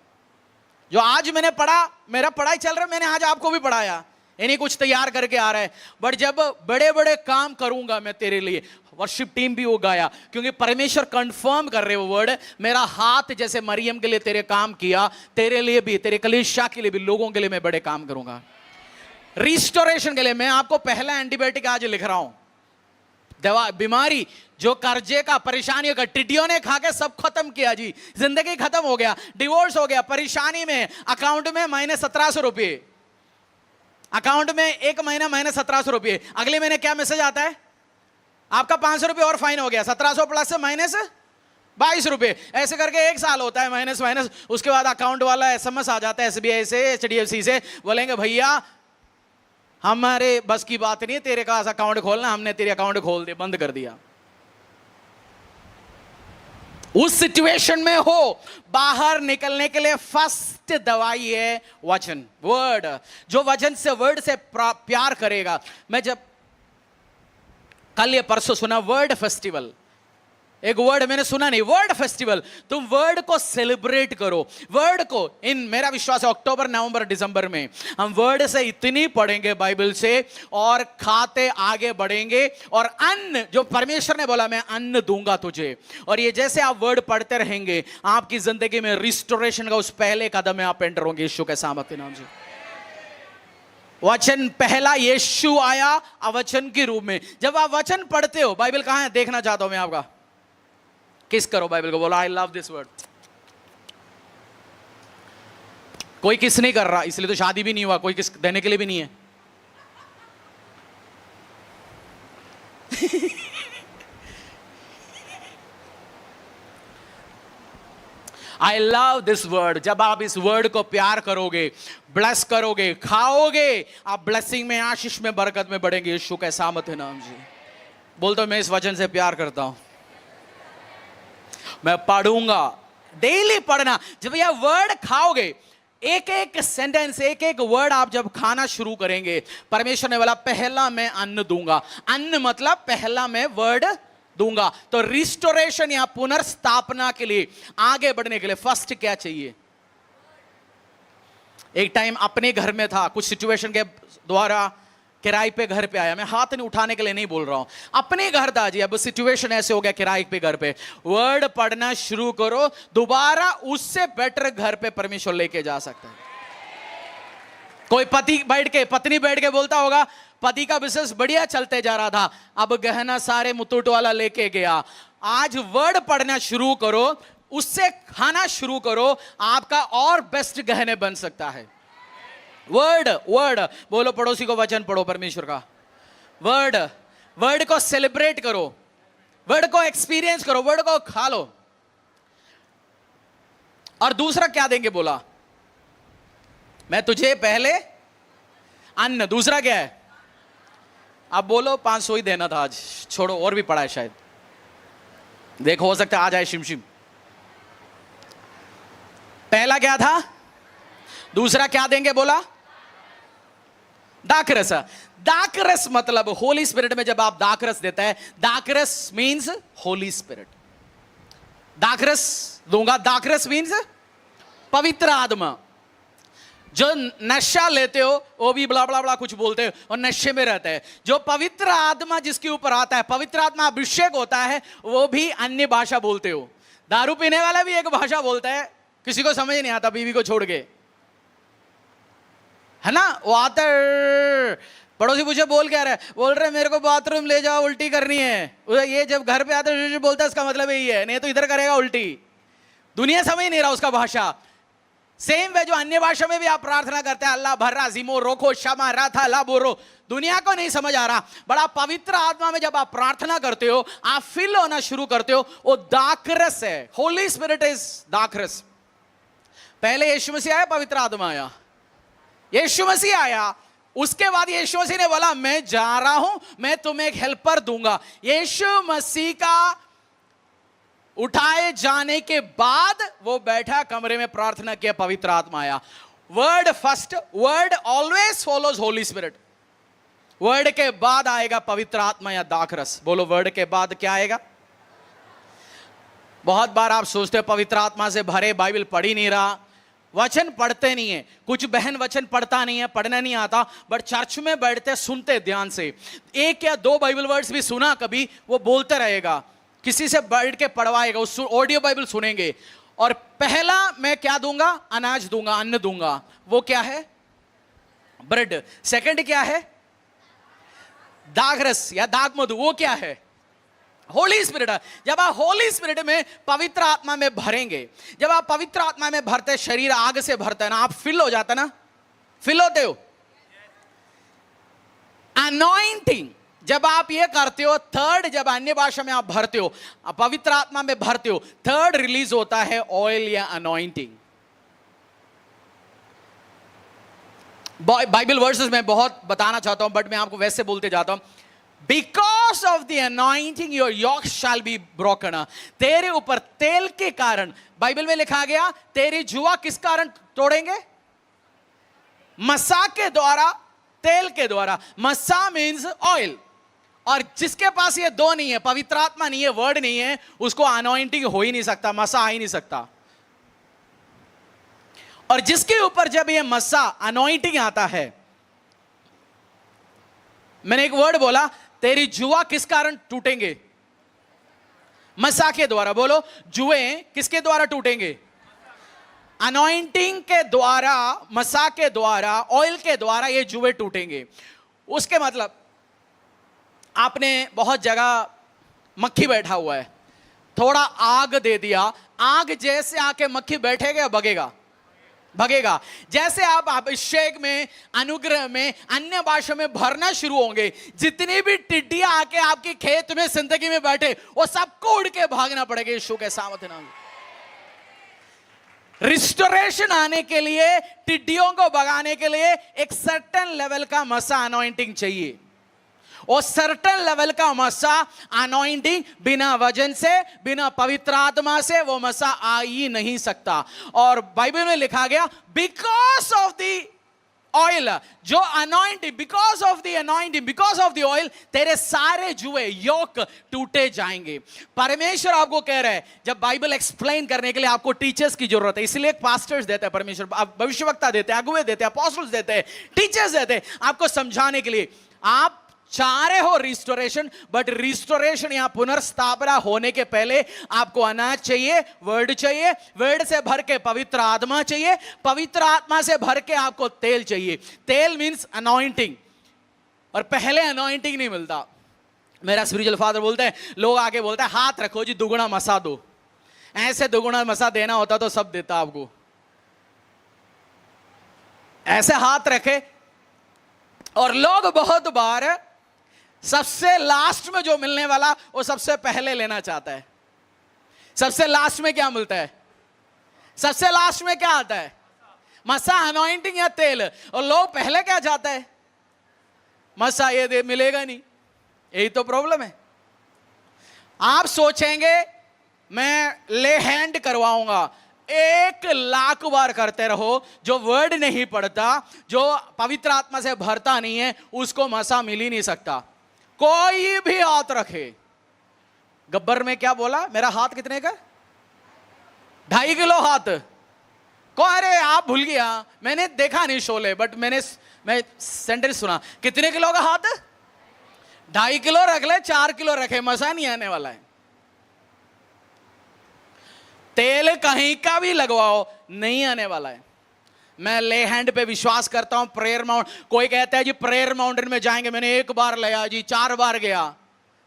जो आज मैंने पढ़ा, मेरा पढ़ाई चल रहा है, मैंने आज आपको भी पढ़ाया, यानी कुछ तैयार करके आ रहा है। बट जब बड़े बड़े काम करूंगा मैं तेरे लिए, वर्शिप टीम भी वो गाया, क्योंकि परमेश्वर कंफर्म कर रहे वो वर्ड, मेरा हाथ जैसे मरियम के लिए तेरे काम किया, तेरे लिए भी, तेरे कलीसिया के लिए भी, लोगों के लिए मैं बड़े काम करूंगा। रिस्टोरेशन के लिए मैं आपको पहला एंटीबायोटिक आज लिख रहा हूं, दवा, बीमारी जो कर्जे का, परेशानियों का, टिड्डियों ने खा के सब खत्म किया जी, जिंदगी खत्म हो गया, डिवोर्स हो गया, परेशानी में, अकाउंट में -1700 रुपये, अकाउंट में एक महीना -1700 रुपये, अगले महीने क्या मैसेज आता है, आपका 500 रुपये और फाइन हो गया, 1700 प्लस -22 रुपये, ऐसे करके 1 साल होता है माइनस माइनस। उसके बाद अकाउंट वाला SMS आ जाता है SBI से, HDFC से, बोलेंगे भैया हमारे बस की बात नहीं है तेरे पास अकाउंट खोलना, हमने तेरे अकाउंट खोल दिया, बंद कर दिया। उस सिचुएशन में हो, बाहर निकलने के लिए फर्स्ट दवाई है वचन, वर्ड। जो वचन से, वर्ड से प्यार करेगा। मैं जब कल ये परसों सुना वर्ड फेस्टिवल, एक वर्ड मैंने सुना नहीं, वर्ड फेस्टिवल, तुम वर्ड को सेलिब्रेट करो, वर्ड को। इन मेरा विश्वास है अक्टूबर, नवंबर, दिसंबर में हम वर्ड से इतनी पढ़ेंगे बाइबल से, और खाते आगे बढ़ेंगे। और अन्न, जो परमेश्वर ने बोला मैं अन्न दूंगा तुझे, और ये जैसे आप वर्ड पढ़ते रहेंगे, आपकी जिंदगी में रिस्टोरेशन का उस पहले कदम में आप एंटर होंगे यीशु के सामर्थ के नाम से। वचन पहला, यीशु आया अवचन के रूप में। जब आप वचन पढ़ते हो, बाइबल कहां है देखना चाहता हूं मैं आपका, किस करो बाइबल को, बोलो आई लव दिस वर्ड। कोई किस नहीं कर रहा, इसलिए तो शादी भी नहीं हुआ, कोई किस देने के लिए भी नहीं है। I love this word. जब आप इस वर्ड को प्यार करोगे, ब्लेस करोगे, खाओगे, आप ब्लेसिंग में, आशीष में, बरकत में बढ़ेंगे यीशु के सामर्थ के नाम से। बोलते हो मैं इस वचन से प्यार करता हूं, मैं पढ़ूंगा, डेली पढ़ना। जब यह वर्ड खाओगे, एक एक सेंटेंस, एक एक वर्ड आप जब खाना शुरू करेंगे, परमेश्वर ने बोला पहला मैं अन्न दूंगा। अन्न मतलब पहला मैं वर्ड दूंगा। तो रिस्टोरेशन या पुनर्स्थापना के लिए, आगे बढ़ने के लिए फर्स्ट क्या चाहिए? एक टाइम अपने घर में था, कुछ सिचुएशन के द्वारा किराए पे घर पे आया। मैं हाथ नहीं उठाने के लिए नहीं बोल रहा हूं, अपने घर था जी, अब सिचुएशन ऐसे हो गया किराए पे घर पे। वर्ड पढ़ना शुरू करो, दोबारा उससे बेटर घर पे परमेश्वर लेके जा सकता है। कोई पति बैठ के, पत्नी बैठ के बोलता होगा पति का बिजनेस बढ़िया चलते जा रहा था, अब गहना सारे मुतूट वाला लेके गया। आज वर्ड पढ़ना शुरू करो, उससे खाना शुरू करो, आपका और बेस्ट गहने बन सकता है। वर्ड, वर्ड बोलो, पड़ोसी को वचन पढ़ो परमेश्वर का। वर्ड, वर्ड को सेलिब्रेट करो, वर्ड को एक्सपीरियंस करो, वर्ड को खा लो। और दूसरा क्या देंगे बोला? मैं तुझे पहले अन्न। दूसरा क्या है? अब बोलो 500 ही देना था आज, छोड़ो और भी पड़ा है शायद, देखो हो सकता है आ जाए शिमशिम। पहला क्या था? दूसरा क्या देंगे बोला? दाखरस। दाखरस मतलब होली स्पिरिट में जब आप दाखरस देता है, दाखरस मींस होली स्पिरिट। दाखरस दूंगा, दाखरस मींस पवित्र आत्मा। जो नशा लेते हो वो भी बड़ा बड़ा बड़ा कुछ बोलते हो और नशे में रहता है। जो पवित्र आत्मा जिसके ऊपर आता है, पवित्र आत्मा अभिषेक होता है, वो भी अन्य भाषा बोलते हो। दारू पीने वाला भी एक भाषा बोलता है, किसी को समझ नहीं आता बीवी को छोड़ के, है ना। वो आता है, पड़ोसी मुझे बोल क्या रहा है, बोल रहे मेरे को बाथरूम ले जाओ, उल्टी करनी है। ये जब घर पे आता है बोलता है, इसका मतलब यही है, नहीं तो इधर करेगा उल्टी। दुनिया समझ नहीं रहा उसका भाषा। सेम वे जो अन्य भाषा में भी आप प्रार्थना करते हैं, अल्लाह भर्रा जिमो रोखो शमा राथा ला बोरो, दुनिया को नहीं समझ आ रहा। बड़ा पवित्र आत्मा में जब आप प्रार्थना करते हो, आप फिल होना शुरू करते हो, वो दाखरस है। होली स्पिरिट इज दाखरस। पहले यीशु मसीह आया, पवित्र आत्मा आया। यीशु मसीह आया, उसके बाद यीशु मसीह ने बोला मैं जा रहा हूं, मैं तुम्हें एक हेल्पर दूंगा। यीशु मसीह का उठाए जाने के बाद वो बैठा कमरे में, प्रार्थना किया, पवित्र आत्मा आया। Word first, word always follows Holi spirit. Word के बाद आएगा पवित्र आत्मा या दाखरस। बोलो, वर्ड के बाद क्या आएगा? बहुत बार आप सोचते हो पवित्र आत्मा से भरे, बाइबल पढ़ ही नहीं रहा, वचन पढ़ते नहीं है। कुछ बहन वचन पढ़ता नहीं है, पढ़ना नहीं आता, बट चर्च में बैठते सुनते ध्यान से, एक या दो बाइबल वर्ड्स भी सुना कभी, वो बोलते रहेगा, किसी से बैठ के पढ़वाएगा, उस ऑडियो बाइबल सुनेंगे। और पहला मैं क्या दूंगा? अनाज दूंगा, अन्न दूंगा। वो क्या है? ब्रेड। सेकंड क्या है? दाखरस या दाग मधु। वो क्या है? होली स्पिरिट। जब आप होली स्पिरिट में, पवित्र आत्मा में भरेंगे, जब आप पवित्र आत्मा में भरते, शरीर आग से भरते है ना, आप फिल हो जाते ना, फिल होते हो। अनॉइंटिंग जब आप ये करते हो, थर्ड जब अन्य भाषा में आप भरते हो, पवित्र आत्मा में भरते हो, थर्ड रिलीज होता है ऑयल या अनॉइंटिंग। बाइबल वर्सेस में बहुत बताना चाहता हूं, बट मैं आपको वैसे बोलते जाता हूं। Because of the anointing your yoke shall be broken. तेरे ऊपर तेल के कारण, बाइबल में लिखा गया, तेरी जुआ किस कारण तोड़ेंगे? मसा के द्वारा, तेल के द्वारा। मसा मीन्स ऑयल। और जिसके पास ये दो नहीं है, पवित्र आत्मा नहीं है, वर्ड नहीं है, उसको अनॉइंटिंग हो ही नहीं सकता, मसा आ ही नहीं सकता। और जिसके ऊपर जब ये मसा अनॉइंटिंग आता है, मैंने एक वर्ड बोला, तेरी जुआ किस कारण टूटेंगे? मसा के द्वारा। बोलो, जुए किसके द्वारा टूटेंगे? अनॉइंटिंग के द्वारा, मसा के द्वारा, ऑयल के द्वारा ये जुए टूटेंगे। उसके मतलब, आपने बहुत जगह मक्खी बैठा हुआ है, थोड़ा आग दे दिया, आग जैसे आके मक्खी बैठेगा, भगेगा, भगेगा। जैसे आप अभिषेक में, अनुग्रह में, अन्य भाषा में भरना शुरू होंगे, जितनी भी टिड्डियां आके आपके खेत में, जिंदगी में बैठे, वो सबको उड़ के भागना पड़ेगा यीशु के सामर्थ्य नाम। रिस्टोरेशन आने के लिए, टिड्डियों को भगाने के लिए एक सर्टेन लेवल का मसा अनॉइंटिंग चाहिए। और सर्टेन लेवल का मसा अनॉइंटिंग बिना वजन से, बिना पवित्र आत्मा से वो मसा आ ही नहीं सकता। और बाइबल में लिखा गया, बिकॉज ऑफ द ऑयल, जो anointing, because of the anointing, because of the oil, तेरे सारे जुए, योक टूटे जाएंगे। परमेश्वर आपको कह रहा है, जब बाइबल एक्सप्लेन करने के लिए आपको टीचर्स की जरूरत है, इसलिए पास्टर्स देता है परमेश्वर, भविष्यवक्ता देते हैं, अगुवे देते हैं, अपोस्टल्स देते हैं, टीचर्स देते हैं, आपको समझाने के लिए। आप चाह रहे हो रिस्टोरेशन, बट रिस्टोरेशन या पुनर्स्थापना होने के पहले आपको अनाज चाहिए, वर्ड चाहिए, वर्ड से भर के पवित्र आत्मा चाहिए, पवित्र आत्मा से भर के आपको तेल चाहिए। तेल मींस अनॉइंटिंग, और पहले अनॉइंटिंग नहीं मिलता। मेरा स्पिरिचुअल फादर बोलते हैं, लोग आके बोलते हैं हाथ रखो जी, दुगुना मसा दो। ऐसे दुगुना मसा देना होता तो सब देता आपको। ऐसे हाथ रखे, और लोग बहुत बार सबसे लास्ट में जो मिलने वाला वो सबसे पहले लेना चाहता है। सबसे लास्ट में क्या मिलता है? सबसे लास्ट में क्या आता है? मसा, अनॉइंटिंग या तेल। और लोग पहले क्या चाहता है? मसा। ये दे मिलेगा नहीं, यही तो प्रॉब्लम है। आप सोचेंगे मैं ले हैंड करवाऊंगा, 1,00,000 बार करते रहो, जो वर्ड नहीं पढ़ता, जो पवित्र आत्मा से भरता नहीं है, उसको मसा मिल ही नहीं सकता। कोई भी हाथ रखे। गब्बर में क्या बोला? मेरा हाथ कितने का? 2.5 किलो हाथ को। अरे आप भूल गया, मैंने देखा नहीं शोले, बट मैं सेंटेंस सुना। कितने किलो का हाथ? 2.5 किलो रख ले, 4 किलो रखे, मसा नहीं आने वाला है। तेल कहीं का भी लगवाओ, नहीं आने वाला है। मैं ले हैंड पे विश्वास करता हूं। प्रेयर माउंटेन, कोई कहता है जी प्रेयर माउंटेन में जाएंगे, मैंने 1 बार लिया जी, 4 बार गया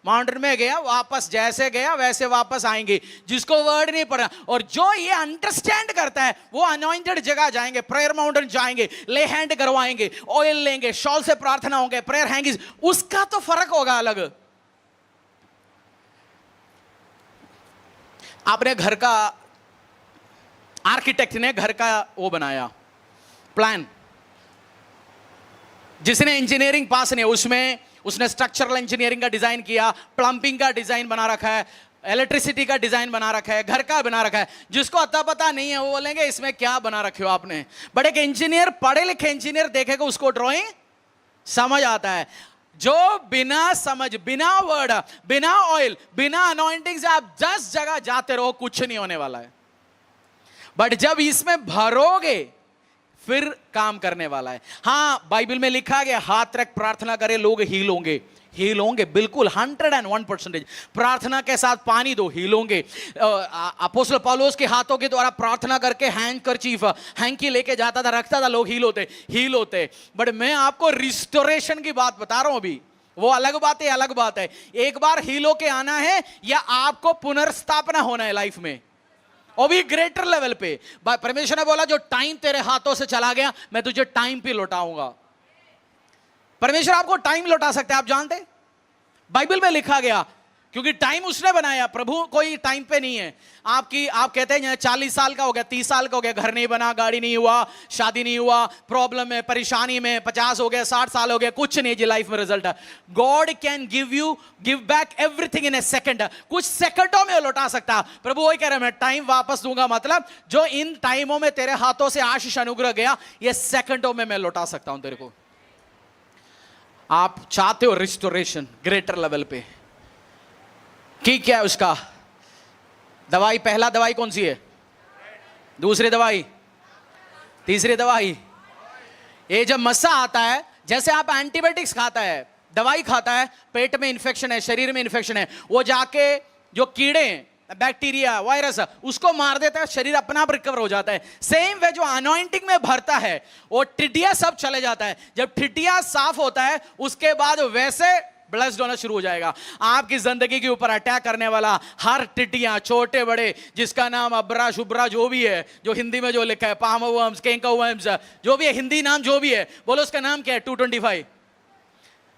माउंटेन में, गया वापस, जैसे गया वैसे वापस आएंगे। जिसको वर्ड नहीं पढ़ा और जो ये अंडरस्टैंड करता है, वो अनॉइंटेड जगह जाएंगे, प्रेयर माउंटेन जाएंगे, ले हैंड करवाएंगे, ऑयल लेंगे, शॉल से प्रार्थना होंगे, प्रेयर हैंगिंग, उसका तो फर्क होगा अलग। आपने घर का, आर्किटेक्ट ने घर का वो बनाया प्लान, जिसने इंजीनियरिंग पास नहीं, उसमें उसने स्ट्रक्चरल इंजीनियरिंग का डिजाइन किया, प्लम्बिंग का डिजाइन बना रखा है, इलेक्ट्रिसिटी का डिजाइन बना रखा है, घर का बना रखा है। जिसको अता पता नहीं है वो बोलेंगे इसमें क्या बना रखे हो आपने। बट एक इंजीनियर, पढ़े लिखे इंजीनियर देखेगा, उसको ड्राइंग समझ आता है। जो बिना समझ, बिना वर्ड, बिना ऑयल, बिना अनॉइंटिंग से आप 10 जगह जाते रहो, कुछ नहीं होने वाला है। बट जब इसमें भरोगे फिर काम करने वाला है। हां, बाइबल में लिखा गया हाथ रख प्रार्थना करें लोग हील होंगे। हील होंगे बिल्कुल 101%। प्रार्थना के साथ पानी दो, हील होंगे। अपोस्तल पौलुस के हाथों के द्वारा प्रार्थना करके हैंकरचीफ, हैंकी लेके जाता था, रखता था, लोग हील होते। बट मैं आपको रिस्टोरेशन की बात बता रहा हूं अभी। वो अलग बात है, अलग बात है। एक बार हील होके आना है या आपको पुनर्स्थापना होना है लाइफ में, और भी ग्रेटर लेवल पे। परमेश्वर ने बोला जो टाइम तेरे हाथों से चला गया मैं तुझे टाइम पे लौटाऊंगा। परमेश्वर आपको टाइम लौटा सकते हैं, आप जानते? बाइबल में लिखा गया, क्योंकि टाइम उसने बनाया, प्रभु कोई टाइम पे नहीं है। आप कहते हैं 40 साल का हो गया, 30 साल का हो गया, घर नहीं बना, गाड़ी नहीं हुआ, शादी नहीं हुआ, प्रॉब्लम में, परेशानी में, 50 हो गया, 60 साल हो गया, कुछ नहीं जी लाइफ में रिजल्ट है। God can give back everything in A second. कुछ सेकंडों में लौटा सकता। प्रभु वही कह रहे हैं, मैं टाइम वापस दूंगा, मतलब जो इन टाइमों में तेरे हाथों से आशीष अनुग्रह गया, ये सेकंडों में मैं लौटा सकता हूं तेरे को। आप चाहते हो रिस्टोरेशन ग्रेटर लेवल पे, की क्या है उसका दवाई? पहला दवाई कौन सी है? दूसरी दवाई, तीसरी दवाई। ये जब मस्सा आता है, जैसे आप एंटीबायोटिक्स खाता है, दवाई खाता है, पेट में इंफेक्शन है, शरीर में इंफेक्शन है, वो जाके जो कीड़े, बैक्टीरिया, वायरस, उसको मार देता है, शरीर अपना आप रिकवर हो जाता है। सेम वे जो अनॉइंटिंग में भरता है वो टिड्डिया सब चले जाता है। जब टिड्डिया साफ होता है उसके बाद वैसे ब्लेस्ड होना शुरू हो जाएगा। आपकी जिंदगी के ऊपर अटैक करने वाला हर टिड्डियां, छोटे बड़े, जिसका नाम अब्रा शुभ्रा जो भी है, जो हिंदी में जो लिखा है, पामवर्म्स, केंकवर्म्स, जो भी है हिंदी नाम जो भी है, बोलो उसका नाम क्या है? 225।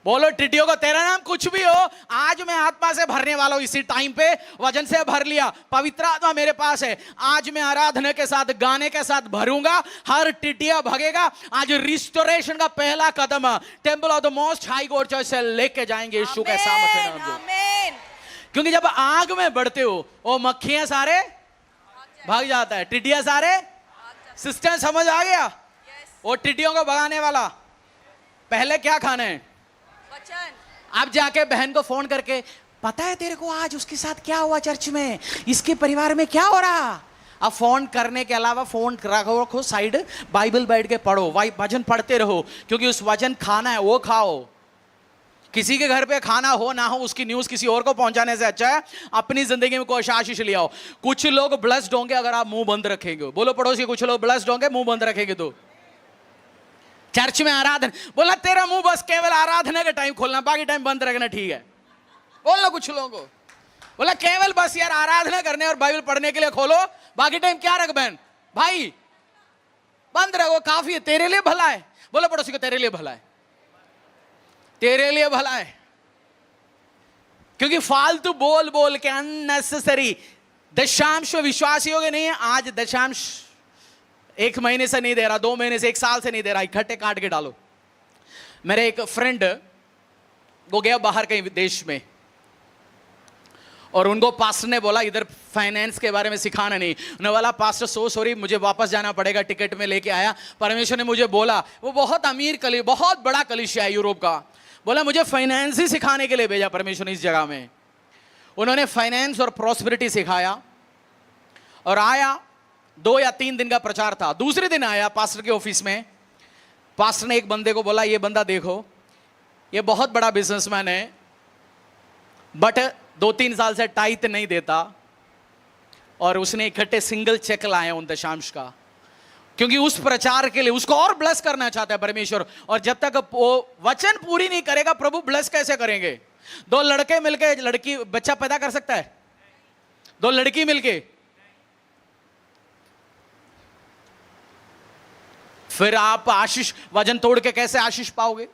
बोलो टिड्डियों को तेरा नाम कुछ भी हो, आज मैं आत्मा से भरने वाला हूं। इसी टाइम पे वचन से भर लिया, पवित्र आत्मा मेरे पास है। आज मैं आराधना के साथ, गाने के साथ भरूंगा, हर टिड्डिया भगेगा। आज रिस्टोरेशन का पहला कदम temple of the most high God church से लेके जाएंगे यीशु के सामर्थ्य नाम से। क्योंकि जब आग में बढ़ते हो वो मक्खियां सारे भाग जाता है, टिड्डियां सारे। सिस्टम समझ आ गया? वो टिड्डियों को भगाने वाला पहले क्या खाना है? आप जाके बहन को फोन करके, पता है तेरे को आज उसके साथ क्या हुआ चर्च में, इसके परिवार में क्या हो रहा? अब फोन करने के अलावा फोन रखो साइड, बाइबल बैठ के पढ़ो, वचन पढ़ते रहो, क्योंकि उस वचन खाना है वो खाओ। किसी के घर पे खाना हो ना हो, उसकी न्यूज किसी और को पहुंचाने से अच्छा है अपनी जिंदगी में कोई आशीष ले आओ। कुछ लोग ब्लेस्ड होंगे अगर आप मुंह बंद रखेंगे। बोलो पड़ोसी, कुछ लोग ब्लेस्ड होंगे मुंह बंद रखेंगे तो। चर्च में आराधना, बोला तेरा मुंह बस केवल आराधना के टाइम खोलना, बाकी टाइम बंद रखना, ठीक है? बोलना कुछ लोगों को, बोला केवल बस यार आराधना करने और बाइबल पढ़ने के लिए खोलो, बाकी टाइम क्या रख बहन भाई बंद रखो, काफी है, तेरे लिए भला है। बोलो पड़ोसी को, तेरे लिए भला है, तेरे लिए भला है। क्योंकि फालतू बोल बोल के अननेसेसरी दशांश विश्वासियों के नहीं है। आज दशांश 1 महीने से नहीं दे रहा, 2 महीने से, 1 साल से नहीं दे रहा, इकट्ठे काट के डालो। मेरे एक फ्रेंड वो गया बाहर कहीं देश में, और उनको पास्टर ने बोला इधर फाइनेंस के बारे में सिखाना नहीं। उन्होंने बोला पास्टर सो सॉरी, मुझे वापस जाना पड़ेगा, टिकट में लेके आया। परमेश्वर ने मुझे बोला, वो बहुत अमीर बहुत बड़ा कलीसिया है यूरोप का, बोला मुझे फाइनेंस ही सिखाने के लिए भेजा परमेश्वर ने इस जगह में। उन्होंने फाइनेंस और प्रॉस्पेरिटी सिखाया और आया। 2 या 3 दिन का प्रचार था। दूसरे दिन आया पास्टर के ऑफिस में, पास्टर ने एक बंदे को बोला, ये बंदा देखो ये बहुत बड़ा बिजनेसमैन है, बट 2-3 साल से टाइट नहीं देता, और उसने इकट्ठे सिंगल चेक लाए उन दशांश का, क्योंकि उस प्रचार के लिए उसको और ब्लेस करना चाहता है परमेश्वर। और जब तक वो वचन पूरी नहीं करेगा प्रभु ब्लेस कैसे करेंगे? 2 लड़के मिलके लड़की बच्चा पैदा कर सकता है? 2 लड़की मिलके? फिर आप आशीष, वजन तोड़ के कैसे आशीष पाओगे?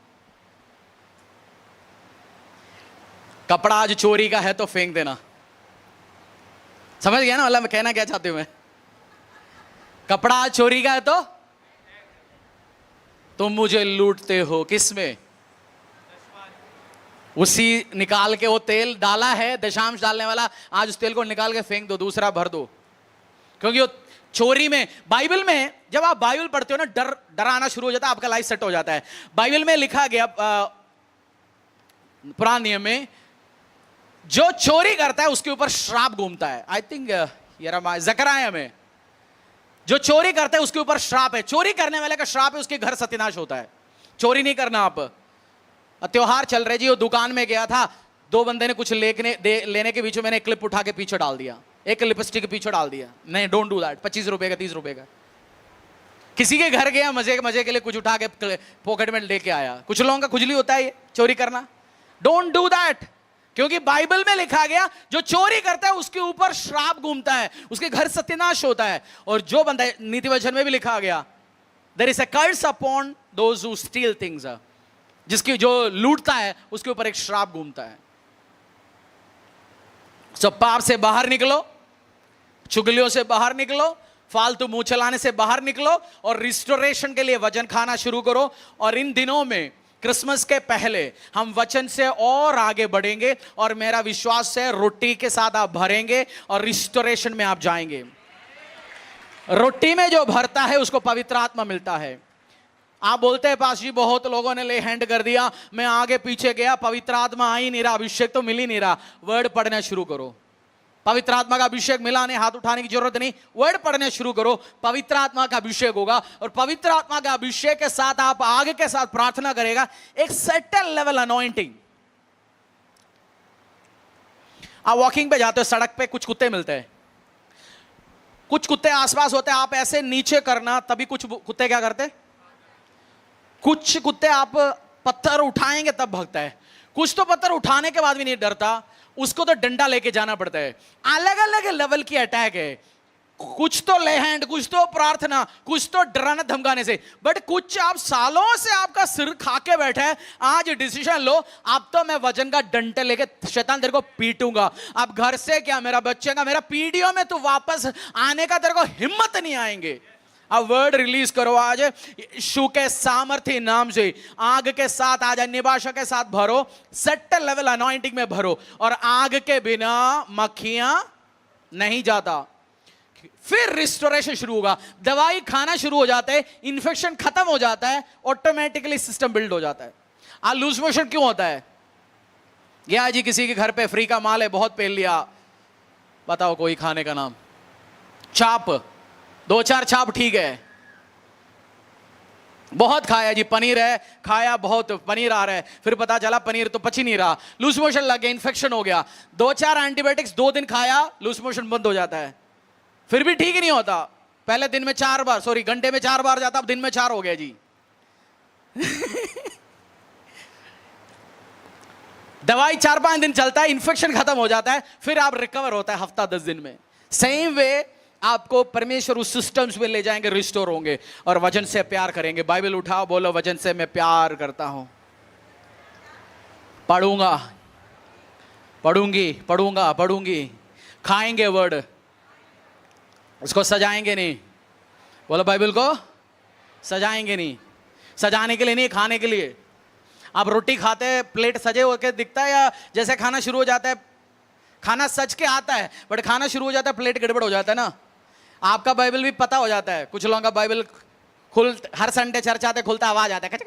कपड़ा आज चोरी का है तो फेंक देना। समझ गया ना, मतलब मैं कहना क्या चाहती हूं मैं? कपड़ा आज चोरी का है तो तुम मुझे लूटते हो। किस में? उसी निकाल के वो तेल डाला है, दशांश डालने वाला, आज उस तेल को निकाल के फेंक दो, दूसरा भर दो। क्योंकि वो चोरी में, बाइबल में जब आप बाइबल पढ़ते हो ना, डराना शुरू हो जाता है, आपका लाइफ सेट हो जाता है। बाइबल में लिखा गया पुराने नियम में, जो चोरी करता है उसके ऊपर श्राप घूमता है। आई थिंक ज़करिया में, जो चोरी करता है उसके ऊपर श्राप है। चोरी करने वाले का श्राप है, उसके घर सत्यानाश होता है। चोरी नहीं करना। आप त्योहार चल रहे जी, वो दुकान में गया था, दो बंदे ने कुछ लेने के बीच में मैंने एक क्लिप उठा के पीछे डाल दिया, एक लिपस्टिक पीछे डाल दिया। नहीं, डोंट डू दैट। 25 रुपए का, 30 रुपए का। किसी के घर गया, मजे के लिए कुछ उठा के पॉकेट में लेके आया। कुछ लोगों का खुजली होता है ये चोरी करना। डोंट डू दैट, क्योंकि बाइबल में लिखा गया जो चोरी करता है उसके ऊपर श्राप घूमता है, उसके घर सत्यानाश होता है। और जो बंदा, नीति वचन में भी लिखा गया, there is a curse upon those who steal things, जिसकी जो लूटता है उसके ऊपर एक श्राप घूमता है। सब पाप से बाहर निकलो, चुगलियों से बाहर निकलो, फालतू मुंह चलाने से बाहर निकलो और रिस्टोरेशन के लिए वचन खाना शुरू करो। और इन दिनों में, क्रिसमस के पहले, हम वचन से और आगे बढ़ेंगे और मेरा विश्वास है रोटी के साथ आप भरेंगे और रिस्टोरेशन में आप जाएंगे। रोटी में जो भरता है उसको पवित्र आत्मा मिलता है। आप बोलते हैं पास जी बहुत लोगों ने ले हैंड कर दिया, मैं आगे पीछे गया, पवित्र आत्मा आ ही नहीं रहा, अभिषेक तो मिल ही नहीं रहा। वर्ड पढ़ना शुरू करो। पवित्र आत्मा का अभिषेक मिला नहीं, हाथ उठाने की जरूरत नहीं, वर्ड पढ़ने शुरू करो, पवित्र आत्मा का अभिषेक होगा। और पवित्र आत्मा का अभिषेक के साथ आप आगे के साथ प्रार्थना करेगा, एक सर्टेन लेवल अनॉइंटिंग। आप वॉकिंग पे जाते हो, सड़क पे कुछ कुत्ते मिलते हैं, कुछ कुत्ते आसपास होते हैं, आप ऐसे नीचे करना, तभी कुछ कुत्ते क्या करते, कुछ कुत्ते आप पत्थर उठाएंगे तब भगता है, कुछ तो पत्थर उठाने के बाद भी नहीं डरता, उसको तो डंडा लेके जाना पड़ता है। अलग अलग लेवल की अटैक है, कुछ तो ले हैंड, कुछ तो प्रार्थना, कुछ तो डराना धमकाने से, बट कुछ आप सालों से आपका सिर खा के बैठा है। आज डिसीजन लो, अब तो मैं वजन का डंडे लेके शैतान तेरे को पीटूंगा। अब घर से क्या, मेरा बच्चे का, मेरा पीढ़ियों में तो वापस आने का तेरे को हिम्मत नहीं आएंगे। अब वर्ड रिलीज करो आज यीशु के सामर्थ्य नाम से, आग के साथ आज अन्य भाषा के साथ भरो, सेटल लेवल अनॉइंटिंग में भरो, और आग के बिना मक्खियां नहीं जाता। फिर रिस्टोरेशन शुरू होगा, दवाई खाना शुरू हो जाता है, इन्फेक्शन खत्म हो जाता है, ऑटोमेटिकली सिस्टम बिल्ड हो जाता है। आज लूज मोशन क्यों होता है? गया जी किसी के घर पे, फ्री का माल है, बहुत पेल लिया, बताओ कोई खाने का नाम, चाप, 2-4 चाप ठीक है, बहुत खाया जी, पनीर है, खाया बहुत, पनीर आ रहा है, फिर पता चला पनीर तो पच ही नहीं रहा, लूज मोशन लग गया, इन्फेक्शन हो गया, 2-4 एंटीबायोटिक्स 2 दिन खाया, लूज मोशन बंद हो जाता है, फिर भी ठीक ही नहीं होता। पहले दिन में 4 बार, सॉरी घंटे में 4 बार जाता, अब दिन में 4 हो गया जी। दवाई 4-5 दिन चलता है, इन्फेक्शन खत्म हो जाता है, फिर आप रिकवर होता है हफ्ता 10 दिन में। सेम वे आपको परमेश्वर उस सिस्टम्स में ले जाएंगे, रिस्टोर होंगे और वचन से प्यार करेंगे। बाइबल उठाओ, बोलो वचन से मैं प्यार करता हूं, पढ़ूंगा, पढ़ूंगी, पढ़ूंगा, पढ़ूंगी, खाएंगे वर्ड, उसको सजाएंगे नहीं, बोलो बाइबल को सजाएंगे नहीं, सजाने के लिए नहीं, खाने के लिए। आप रोटी खाते हैं, प्लेट सजे होकर दिखता है, या जैसे खाना शुरू हो जाता है, खाना सज के आता है बट खाना शुरू हो जाता है प्लेट गड़बड़ हो जाता है ना। आपका बाइबल भी पता हो जाता है, कुछ लोगों का बाइबल खुल, हर संडे चर्च आते खुलता आवाज आता है,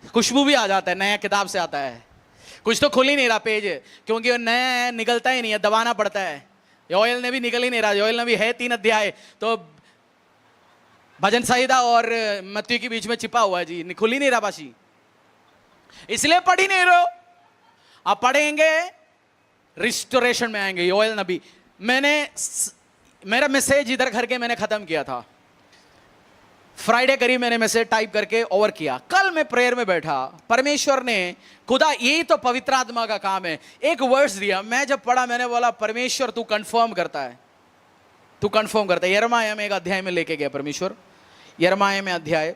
खुशबू भी आ जाता है, नया किताब से आता है, कुछ तो खुल ही नहीं रहा पेज, क्योंकि नया निकलता ही नहीं है, दबाना पड़ता है। योएल ने भी निकल ही नहीं रहा, योएल ने भी है 3 अध्याय, तो भजन संहिता और मत्ती के बीच में छिपा हुआ है जी, खुल ही नहीं रहा बाशी, इसलिए पढ़ ही नहीं रहो। आप पढ़ेंगे, रिस्टोरेशन में आएंगे। योएल नबी, मेरा मैसेज इधर करके मैंने खत्म किया था, फ्राइडे करीब मैंने मैसेज टाइप करके ओवर किया। कल मैं प्रेयर में बैठा, परमेश्वर ने, खुदा, यही तो पवित्र आत्मा का काम है, एक वर्ड्स दिया। मैं जब पढ़ा मैंने बोला परमेश्वर तू कंफर्म करता है, तू कंफर्म करता है। यिर्मयाह में एक अध्याय में लेके गया परमेश्वर, यिर्मयाह में अध्याय,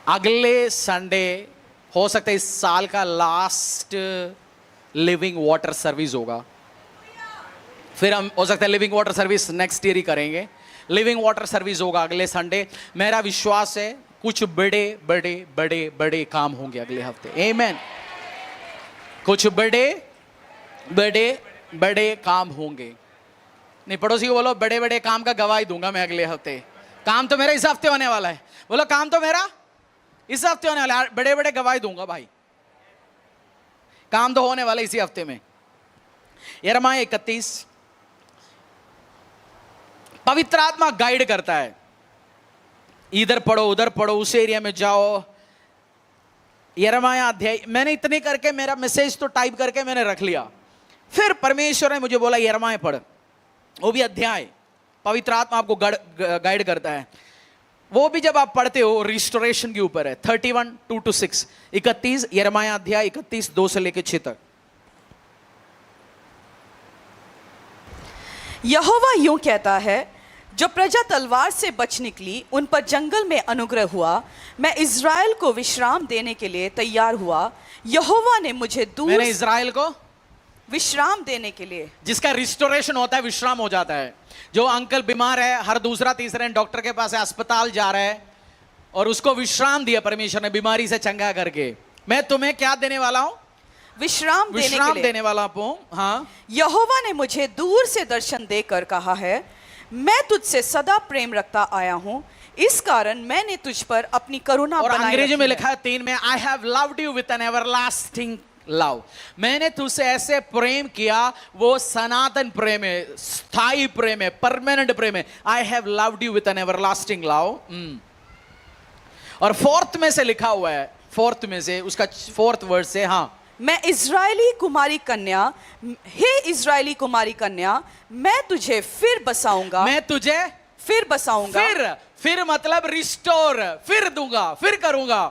अगले संडे हो सकता है इस साल का लास्ट लिविंग वाटर सर्विस होगा, फिर हम हो सकता है living water service next year ही करेंगे, लिविंग वाटर सर्विस होगा अगले संडे। मेरा विश्वास है कुछ बड़े बड़े बड़े बड़े काम होंगे अगले हफ्ते। आमीन। कुछ बड़े बड़े बड़े काम होंगे। नहीं, पड़ोसी को बोलो बड़े बड़े काम का गवाही दूंगा मैं अगले हफ्ते। काम तो मेरा इस हफ्ते होने वाला है। बोलो काम तो मेरा इस हफ्ते होने वाला है, बड़े बड़े गवाही दूंगा भाई। काम तो होने वाला इसी हफ्ते में। यिर्मयाह 31 पवित्र आत्मा गाइड करता है, इधर पढ़ो उधर पढ़ो, उस एरिया में जाओ। यिर्मयाह अध्याय मैंने इतने करके मेरा मैसेज तो टाइप करके मैंने रख लिया। फिर परमेश्वर ने मुझे बोला यिर्मयाह पढ़, वो भी अध्याय पवित्र आत्मा आपको गाइड करता है। वो भी जब आप पढ़ते हो रिस्टोरेशन के ऊपर है। 31 2-6 31 यिर्मयाह अध्याय 31 2 से लेकर 6 तक। यहोवा यूं कहता है, जो प्रजा तलवार से बच निकली उन पर जंगल में अनुग्रह हुआ। मैं इज़राइल को विश्राम देने के लिए तैयार हुआ। यहोवा ने मुझे मैंने इज़राइल को विश्राम देने के लिए, जिसका रिस्टोरेशन होता है, विश्राम हो जाता है। जो अंकल बीमार है, हर दूसरा तीसरा डॉक्टर के पास है, अस्पताल जा रहा है और उसको विश्राम दिया परमेश्वर ने बीमारी से चंगा करके। मैं तुम्हें क्या देने वाला हूं? विश्राम देने वाला हूं। हाँ, यहोवा ने मुझे दूर से दर्शन देकर कहा है, मैं तुझसे सदा प्रेम रखता आया हूं, इस कारण मैंने तुझ पर अपनी करुणा और बनाई अंग्रेजी में रखी लिखा है 3 में, I have loved you with an everlasting love. मैंने तुझसे ऐसे प्रेम किया, वो सनातन प्रेम है, स्थायी प्रेम है, परमानेंट प्रेम है। I have loved you with an everlasting love. और 4th में से लिखा हुआ है, 4th में से उसका 4th वर्ड से, हाँ, मैं इज़राइली कुमारी कन्या, हे इज़राइली कुमारी कन्या, मैं तुझे फिर बसाऊंगा। मैं तुझे फिर बसाऊंगा। फिर मतलब रिस्टोर, फिर दूंगा, फिर करूंगा,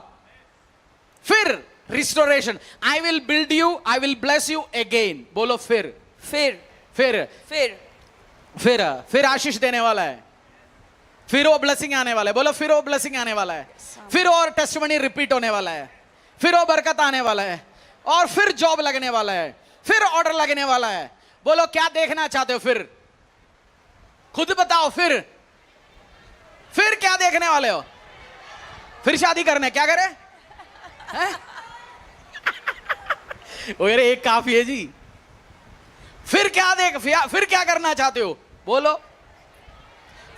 फिर restoration. I will build you, I will bless you again. बोलो फिर फिर फिर फिर फिर फिर आशीष देने वाला है, फिर वो ब्लेसिंग आने वाला है। बोलो फिर वो ब्लेसिंग आने वाला है, फिर और टेस्टिमनी रिपीट होने वाला है, फिर वो बरकत आने वाला है, और फिर जॉब लगने वाला है, फिर ऑर्डर लगने वाला है। बोलो क्या देखना चाहते हो? फिर खुद बताओ। फिर क्या देखने वाले हो? फिर शादी करने, क्या करे? एक काफी है जी। फिर क्या करना चाहते हो? बोलो।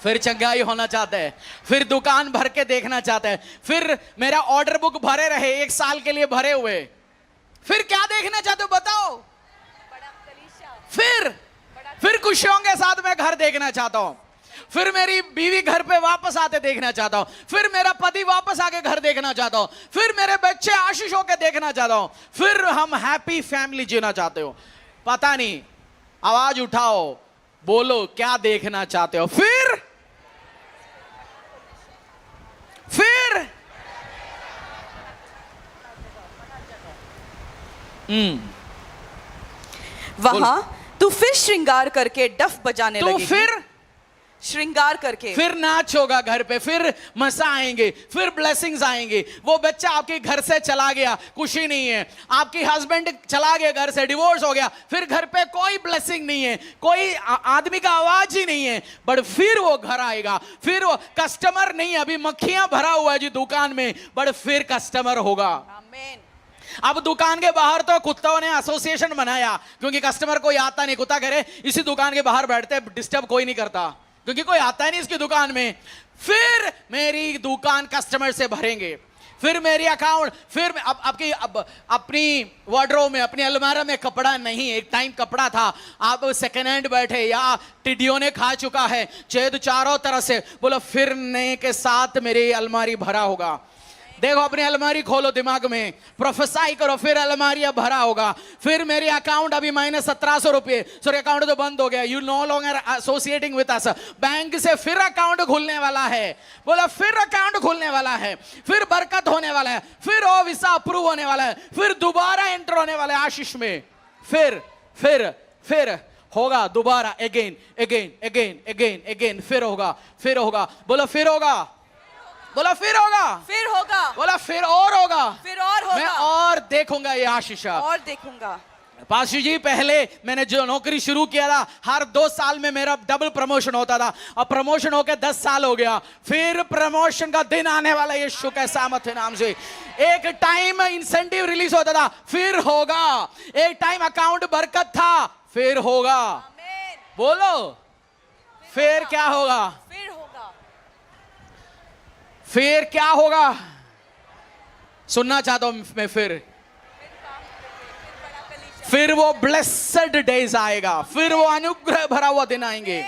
फिर चंगाई होना चाहता है, फिर दुकान भर के देखना चाहता है, फिर मेरा ऑर्डर बुक भरे रहे 1 साल के लिए भरे हुए। फिर क्या देखना चाहते हो? बताओ। फिर खुशियों के साथ मैं घर देखना चाहता हूं, फिर मेरी बीवी घर पे वापस आते देखना चाहता हूं, फिर मेरा पति वापस आके घर देखना चाहता हूं, फिर मेरे बच्चे आशीष होके देखना चाहता हूं, फिर हम हैप्पी फैमिली जीना चाहते हो। पता नहीं, आवाज उठाओ, बोलो क्या देखना चाहते हो? फिर वहां तू फिर श्रृंगार करके डफ बजाने लगेगी। फिर श्रृंगार करके, फिर नाच होगा घर पे, फिर मजा आएंगे, फिर ब्लेसिंग्स आएंगे। वो बच्चा आपके घर से चला गया, खुशी नहीं है। आपकी हस्बैंड चला गया घर से, डिवोर्स हो गया, फिर घर पे कोई ब्लेसिंग नहीं है, कोई आदमी का आवाज ही नहीं है। बट फिर वो घर आएगा, फिर वो कस्टमर नहीं, अभी मक्खियां भरा हुआ है जी दुकान में, बट फिर कस्टमर होगा। आमीन। अब दुकान के बाहर तो कुत्तों ने एसोसिएशन बनाया, क्योंकि कस्टमर कोई आता नहीं। कुत्ता करे इसी दुकान के बाहर बैठते, डिस्टर्ब कोई नहीं करता, क्योंकि कोई आता ही नहीं इसकी दुकान में। फिर मेरी दुकान कस्टमर से भरेंगे, फिर मेरी अकाउंट, फिर अपनी वार्डरोब में, अपनी अलमारा में कपड़ा नहीं। एक टाइम कपड़ा था, आप सेकेंड हैंड बैठे या टिड्डियों ने खा चुका है, छेद चारों तरफ से। बोलो फिरने के साथ मेरी अलमारी भरा होगा। देखो अपनी अलमारी खोलो दिमाग में, प्रोफेसाई करो, फिर अलमारियां भरा होगा। फिर मेरी अकाउंट अभी -1700 रुपये, सॉरी अकाउंट तो बंद हो गया, you know longer associating with us. Bank से फिर अकाउंट खुलने वाला है। बोला फिर अकाउंट खुलने वाला है, फिर बरकत होने वाला है, फिर ओ वीसा अप्रूव होने वाला है, फिर दोबारा एंटर होने वाला है आशीष में। फिर होगा दोबारा, अगेन फिर होगा। बोलो फिर होगा। बोला फिर होगा। बोला फिर और होगा। फिर और होगा। मैं और देखूंगा ये आशीष, और देखूंगा। पाशु जी, पहले मैंने जो नौकरी शुरू किया था, हर 2 साल में मेरा डबल प्रमोशन होता था। अब प्रमोशन होकर 10 साल हो गया, फिर प्रमोशन का दिन आने वाला, यीशु के सामर्थ नाम से। एक टाइम इंसेंटिव रिलीज होता था, फिर होगा। एक टाइम अकाउंट बरकत था, फिर होगा। बोलो, फिर क्या होगा? फिर होगा। फिर क्या होगा? सुनना चाहता हूं मैं। फिर वो ब्लेस्ड डेज आएगा, फिर वो अनुग्रह भरा हुआ दिन आएंगे।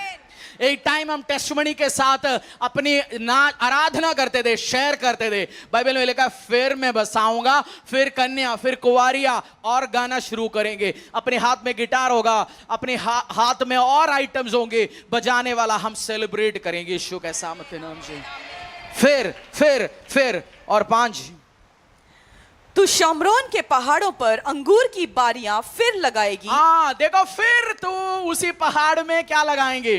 एक टाइम हम टेस्टिमनी के साथ अपनी आराधना करते थे, शेयर करते थे। बाइबल में लिखा, फिर मैं बसाऊंगा, फिर कन्या, फिर कुंवारियां, और गाना शुरू करेंगे। अपने हाथ में गिटार होगा, अपने हाथ में और आइटम्स होंगे, बजाने वाला। हम सेलिब्रेट करेंगे यीशु के सामर्थ नाम से। फिर और 5, तू शमरोन के पहाड़ों पर अंगूर की बारियां फिर लगाएगी। हाँ देखो, फिर तू उसी पहाड़ में क्या लगाएंगे?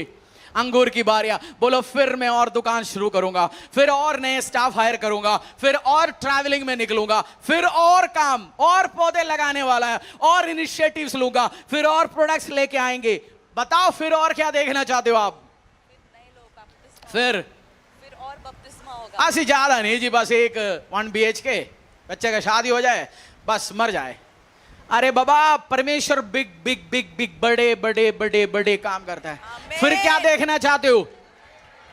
अंगूर की बारियां। बोलो, फिर मैं और दुकान शुरू करूंगा, फिर और नए स्टाफ हायर करूंगा, फिर और ट्रैवलिंग में निकलूंगा, फिर और काम, और पौधे लगाने वाला है, और इनिशिएटिव्स लूंगा, फिर और प्रोडक्ट्स लेके आएंगे। बताओ, फिर और क्या देखना चाहते हो आप? फिर और बपतिस्मा होगा। ऐसी ज्यादा नहीं जी, बस एक 1 BHK बच्चे का शादी हो जाए, बस मर जाए। अरे बाबा, परमेश्वर बिग बिग बिग बिग बड़े बड़े बड़े बड़े काम करता है। फिर क्या देखना चाहते हो?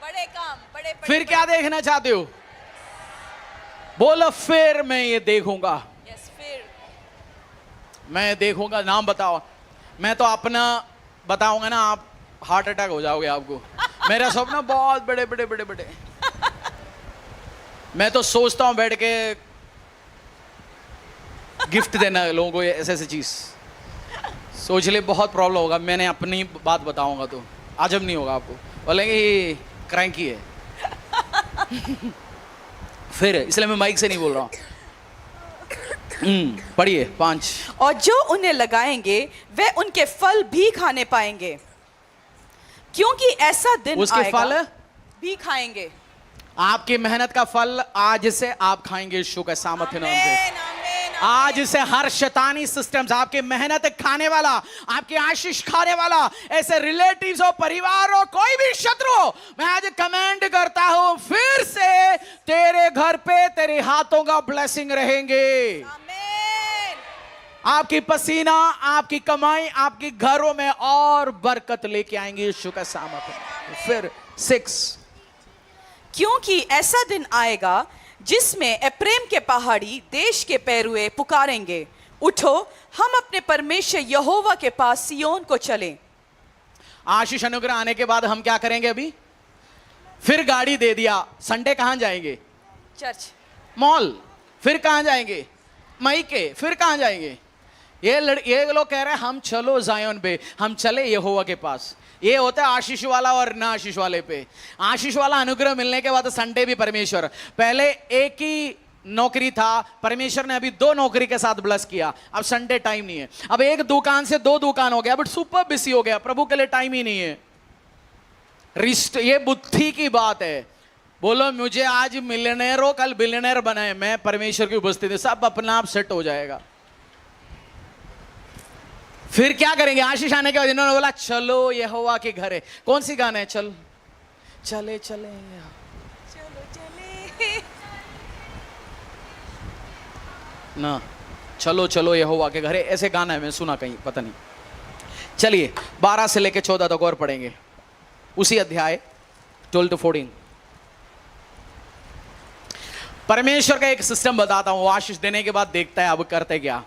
बड़े काम, बड़े फिर क्या देखना चाहते हो? बोलो, फिर मैं ये देखूंगा। यस, फिर मैं देखूंगा। नाम बताओ। मैं तो अपना बताऊंगा ना, आप हार्ट अटैक हो जाओगे आपको। मेरा सपना बहुत बड़े बड़े बड़े बड़े। मैं तो सोचता हूं बैठ के गिफ्ट देना लोगों को, ऐसे ऐसी चीज सोच ले, बहुत प्रॉब्लम होगा। मैंने अपनी बात बताऊंगा तो आजम नहीं होगा आपको, बोलेंगे ये क्रैंकी है। फिर इसलिए मैं माइक से नहीं बोल रहा हूं। पढ़िए 5। और जो उन्हें लगाएंगे वे उनके फल भी खाने पाएंगे, क्योंकि ऐसा दिन उसके आएगा फल भी खाएंगे। आपकी मेहनत का फल आज से आप खाएंगे यीशु के सामर्थ्य नाम से। आज से हर शैतानी सिस्टम्स, आपकी मेहनत खाने वाला, आपकी आशीष खाने वाला, ऐसे रिलेटिव्स हो, परिवार हो, कोई भी शत्रु हो, मैं आज कमेंड करता हूं, फिर से तेरे घर पे तेरे हाथों का ब्लेसिंग रहेंगे। आपकी पसीना, आपकी कमाई, आपके घरों में और बरकत लेके आएंगे यीशु का सामर्थ्य। फिर 6, क्योंकि ऐसा दिन आएगा जिसमें एप्रेम के पहाड़ी देश के पैरुए पुकारेंगे, उठो हम अपने परमेश्वर यहोवा के पास सियोन को चलें। आशीष अनुग्रह आने के बाद हम क्या करेंगे? अभी फिर गाड़ी दे दिया, संडे कहां जाएंगे? Church, mall. फिर कहां जाएंगे? मई के। फिर कहां जाएंगे? ये लोग कह रहे हैं हम चलो जायोन पे, हम चले यहोवा के पास। ये होता है आशीष वाला और ना आशीष वाले पे। आशीष वाला अनुग्रह मिलने के बाद संडे भी परमेश्वर, पहले एक ही नौकरी था, परमेश्वर ने अभी 2 नौकरी के साथ ब्लेस किया। अब संडे टाइम नहीं है, अब एक दुकान से 2 दुकान हो गया, बट सुपर बिजी हो गया, प्रभु के लिए टाइम ही नहीं है। ये बुद्धि की बात है। बोलो, मुझे आज मिलियनेयर हो, कल बिलियनेयर बनाए, मैं परमेश्वर की उपस्थिति, सब अपना आप सेट हो जाएगा। फिर क्या करेंगे? आशीष आने के बाद इन्होंने बोला चलो यहोवा के घर है। कौन सी गाना है? चल चले चले चलो चले ना, चलो चलो यहोवा के घर है, ऐसे गाना है, मैं सुना कहीं, पता नहीं। चलिए 12 से लेके 14 तक और पढ़ेंगे, उसी अध्याय 12 to 14। परमेश्वर का एक सिस्टम बताता हूं। आशीष देने के बाद देखता है अब करते क्या।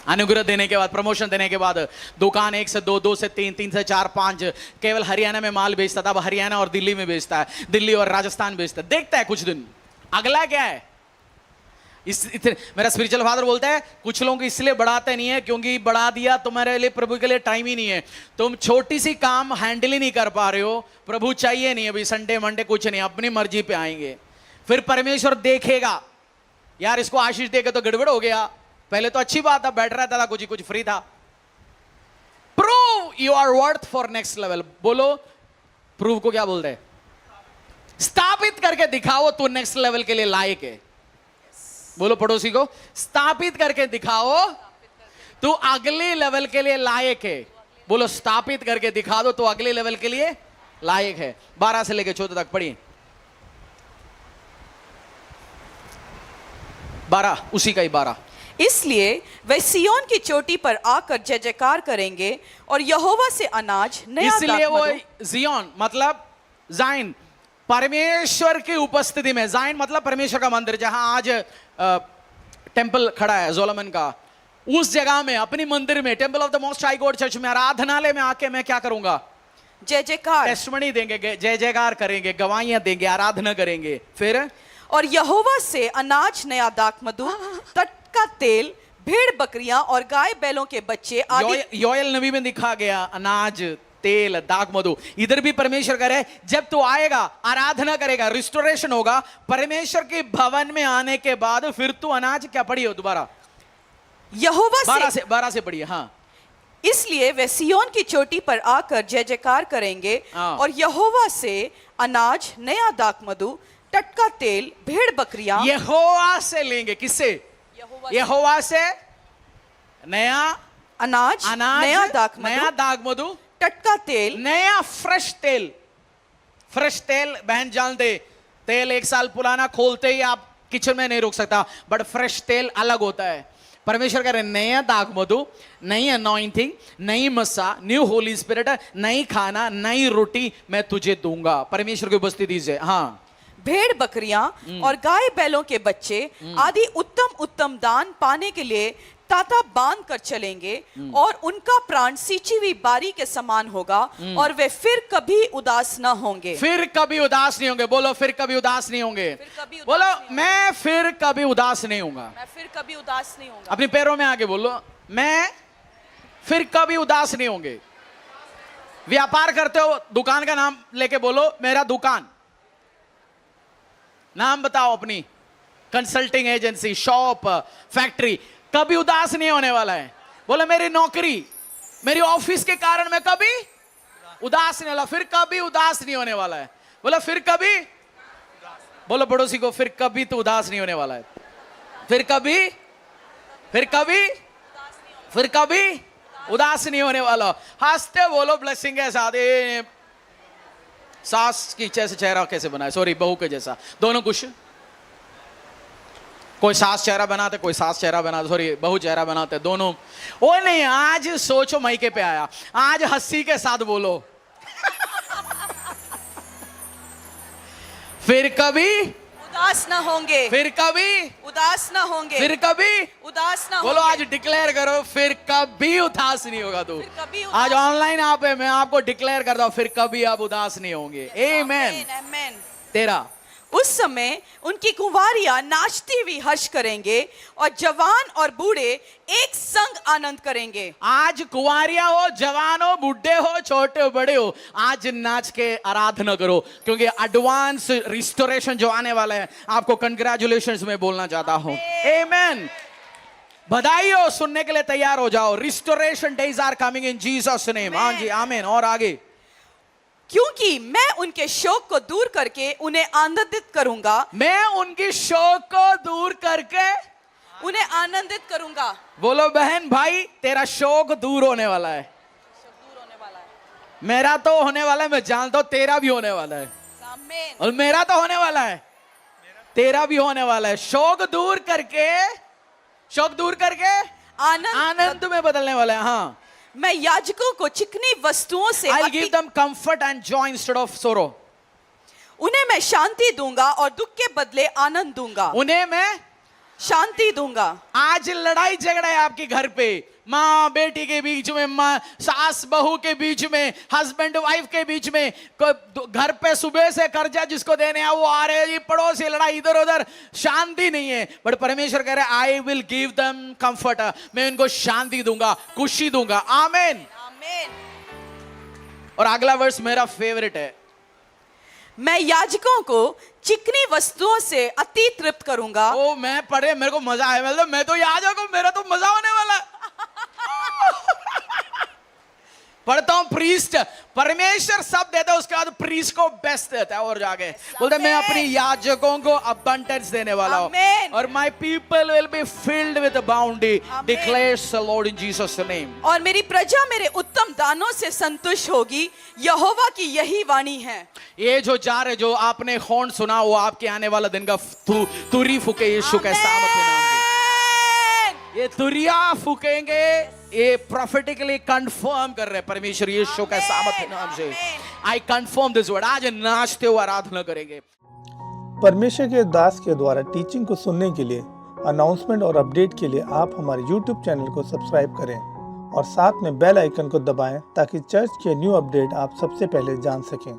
अनुग्रह देने के बाद, प्रमोशन देने के बाद, दुकान 1 से 2, 2 से 3, 3 से 4, 5, केवल हरियाणा में माल बेचता था, अब हरियाणा और दिल्ली में बेचता है, दिल्ली और राजस्थान बेचता है। देखता है कुछ दिन, अगला क्या है। मेरा स्पिरिचुअल फादर बोलता है कुछ लोग इसलिए बढ़ाते नहीं है क्योंकि बढ़ा दिया तुम्हारे लिए, प्रभु के लिए टाइम ही नहीं है। तुम छोटी सी काम हैंडल ही नहीं कर पा रहे हो, प्रभु चाहिए नहीं अभी, संडे मंडे कुछ नहीं, अपनी मर्जी पे आएंगे। फिर परमेश्वर देखेगा, यार इसको आशीष देके तो गड़बड़ हो गया, पहले तो अच्छी बात था, बैठ रहा था, कुछ फ्री था। Prove you are worth for next level. बोलो, प्रूव को क्या बोलते हैं? स्थापित करके दिखाओ तू नेक्स्ट लेवल के लिए लायक है। बोलो पड़ोसी को, स्थापित करके दिखाओ तू अगले लेवल के लिए लायक है। बोलो स्थापित करके दिखा दो, तो अगले लेवल के लिए लायक है। 12 से लेकर 14 तक पढ़िए। 12 उसी का ही 12। इसलिए वे सिय्योन की चोटी पर आकर जय जयकार करेंगे और यहोवा से अनाज नया इसलिए वो दाखमधु। जियोन मतलब जाइन, परमेश्वर की उपस्थिति में। जाइन मतलब परमेश्वर का मंदिर, जहां आज टेंपल खड़ा है सोलोमन का। उस जगह में, अपनी मंदिर में, temple of the most high God church में, आराधनालय में आके मैं क्या करूंगा? जय जयकार, टेस्टमनी देंगे, जय जयकार करेंगे, गवाहियां देंगे, आराधना करेंगे। फिर और यहोवा से अनाज नया दाखमधु, टटका तेल, भेड़ बकरियां और गाय बैलों के बच्चे आदि। योएल नबी में दिखा गया अनाज, तेल, दाखमधु। इधर भी परमेश्वर करे, जब तू आएगा, आराधना करेगा, रिस्टोरेशन होगा, परमेश्वर के भवन में आने के बाद फिर तू अनाज क्या पढ़ियो दोबारा? यहोवा 12 से पढ़िए। हाँ, इसलिए वे सिय्योन की चोटी पर आकर जय जयकार करेंगे हाँ। और यहोवा से अनाज नया दाखमधु, टटका तेल, भेड़ बकरियां। यहोवा से लेंगे। किससे? यहोवा से नया अनाज नया दाखमधु, टटका तेल, नया फ्रेश तेल। फ्रेश तेल बहन जानते, तेल 1 साल पुराना खोलते ही आप किचन में नहीं रुक सकता, बट फ्रेश तेल अलग होता है। परमेश्वर कह रहे नया दाखमधु, नई अनॉइंटिंग, नई मसा, न्यू होली स्पिरिट, नई खाना, नई रोटी मैं तुझे दूंगा परमेश्वर की उपस्थिति से। हाँ, भेड़ बकरियां और गाय बैलों के बच्चे आदि उत्तम उत्तम दान पाने के लिए ताता बांध कर चलेंगे और उनका प्राण सींची हुई बारी के समान होगा और वे फिर कभी उदास न होंगे। फिर कभी उदास नहीं होंगे। बोलो फिर कभी उदास नहीं होंगे। बोलो मैं फिर कभी उदास नहीं होऊंगा। मैं फिर कभी उदास नहीं होऊंगा। अपने पैरों में आके बोलो, मैं फिर कभी उदास नहीं होंगे। व्यापार करते हो, दुकान का नाम लेके बोलो मेरा दुकान। नाम बताओ अपनी, कंसल्टिंग एजेंसी, शॉप, फैक्ट्री। कभी उदास नहीं होने वाला है। बोलो मेरी नौकरी, मेरी ऑफिस के कारण मैं कभी उदास नहीं वाला, फिर कभी उदास नहीं होने वाला है। बोलो फिर कभी, बोलो पड़ोसी को, फिर कभी तो उदास नहीं होने वाला है। फिर कभी, फिर कभी, फिर कभी उदास नहीं होने वाला। हंसते बोलो ब्लेसिंग के साथ। सास की जैसे चेहरा कैसे बनाए, सॉरी बहू के जैसा, दोनों कुछ। कोई सास चेहरा बनाते, कोई सास चेहरा बनाते, सॉरी बहू चेहरा बनाते, दोनों। ओ नहीं, आज सोचो मायके पे आया, आज हंसी के साथ बोलो। फिर कभी उदास ना होंगे, फिर कभी उदास ना होंगे, फिर कभी उदास ना बोलो। होंगे। आज डिक्लेयर करो, फिर कभी उदास नहीं होगा तू। फिर कभी उदास आज ऑनलाइन आप है, मैं आपको डिक्लेयर करता हूं, फिर कभी आप उदास नहीं होंगे। आमेन। आमेन। तेरा उस समय उनकी कुंवारियां नाचती हुई हर्ष करेंगे और जवान और बूढ़े एक संग आनंद करेंगे। आज कुंवारियां हो, जवान हो, बुढ़े हो, छोटे हो, बड़े हो, आज नाच के आराधना करो, क्योंकि एडवांस रिस्टोरेशन जो आने वाला है, आपको कंग्रेचुलेशंस में बोलना चाहता हूं। आमेन। बधाई हो, सुनने के लिए तैयार हो जाओ। Restoration days are coming in Jesus name. हाँ जी, आमीन। और आगे, क्योंकि मैं उनके शोक को दूर करके उन्हें आनंदित करूंगा। मैं उनकी शोक को दूर करके उन्हें आनंदित करूंगा। बोलो बहन भाई, तेरा शोक दूर होने वाला है। दूर होने वाला है। मेरा तो होने वाला है, मैं जानता हूं तेरा भी होने वाला है। आमीन। और मेरा तो होने वाला है, तेरा भी होने वाला है। शोक दूर करके, शोक दूर करके आनंद में बदलने वाला है। हाँ, मैं याजकों को चिकनी वस्तुओं से I'll give them comfort and joy instead of sorrow. उन्हें मैं शांति दूंगा और दुख के बदले आनंद दूंगा। उन्हें मैं शांति दूंगा। आज लड़ाई झगड़ा है आपके घर पे, माँ बेटी के बीच में, माँ सास बहू के बीच में, हस्बैंड वाइफ के बीच में, घर पे सुबह से कर्जा जिसको देने हैं वो आ रहे हैं, पड़ोसी लड़ाई, इधर उधर, शांति नहीं है। बट परमेश्वर कह रहे I will give them comfort, मैं उनको शांति दूंगा, खुशी दूंगा। आमीन। और अगला वर्स मेरा फेवरेट है। मैं याजकों को चिकनी वस्तुओं से अति तृप्त करूंगा। ओ, मैं पढ़े, मेरे को मजा आया। मैं तो याजक हूं, मेरा तो मजा होने वाला। पढ़ता हूं प्रीस्ट, परमेश्वर सब देता है, उसके बाद प्रीस्ट को बेस्ट देता है और जाके बोलते मैं अपनी याजकों को अबंडेंस देने वाला हूं Amen. और my people will be filled with bounty Amen. Declares the Lord in Jesus name. और मेरी प्रजा मेरे उत्तम दानों से संतुष्ट होगी, यहोवा की यही वाणी है। ये जो जार है, जो आपने हॉर्न सुना, वो आपके आने वाला दिन का तुरी फूके यीशु के सामत के नाम से। ये तुरिया फूकेंगे, ये प्रोफेटिकली कंफर्म कर रहे हैं परमेश्वर यीशु के सामत के नाम से। I confirm this word. आज नाचते हुए आराधना करेंगे। परमेश्वर के दास के द्वारा टीचिंग को सुनने के लिए, अनाउंसमेंट और अपडेट के लिए आप हमारे YouTube चैनल को सब्सक्राइब करें और साथ में बेल आइकन को दबाएं ताकि चर्च के न्यू अपडेट आप सबसे पहले जान सकें।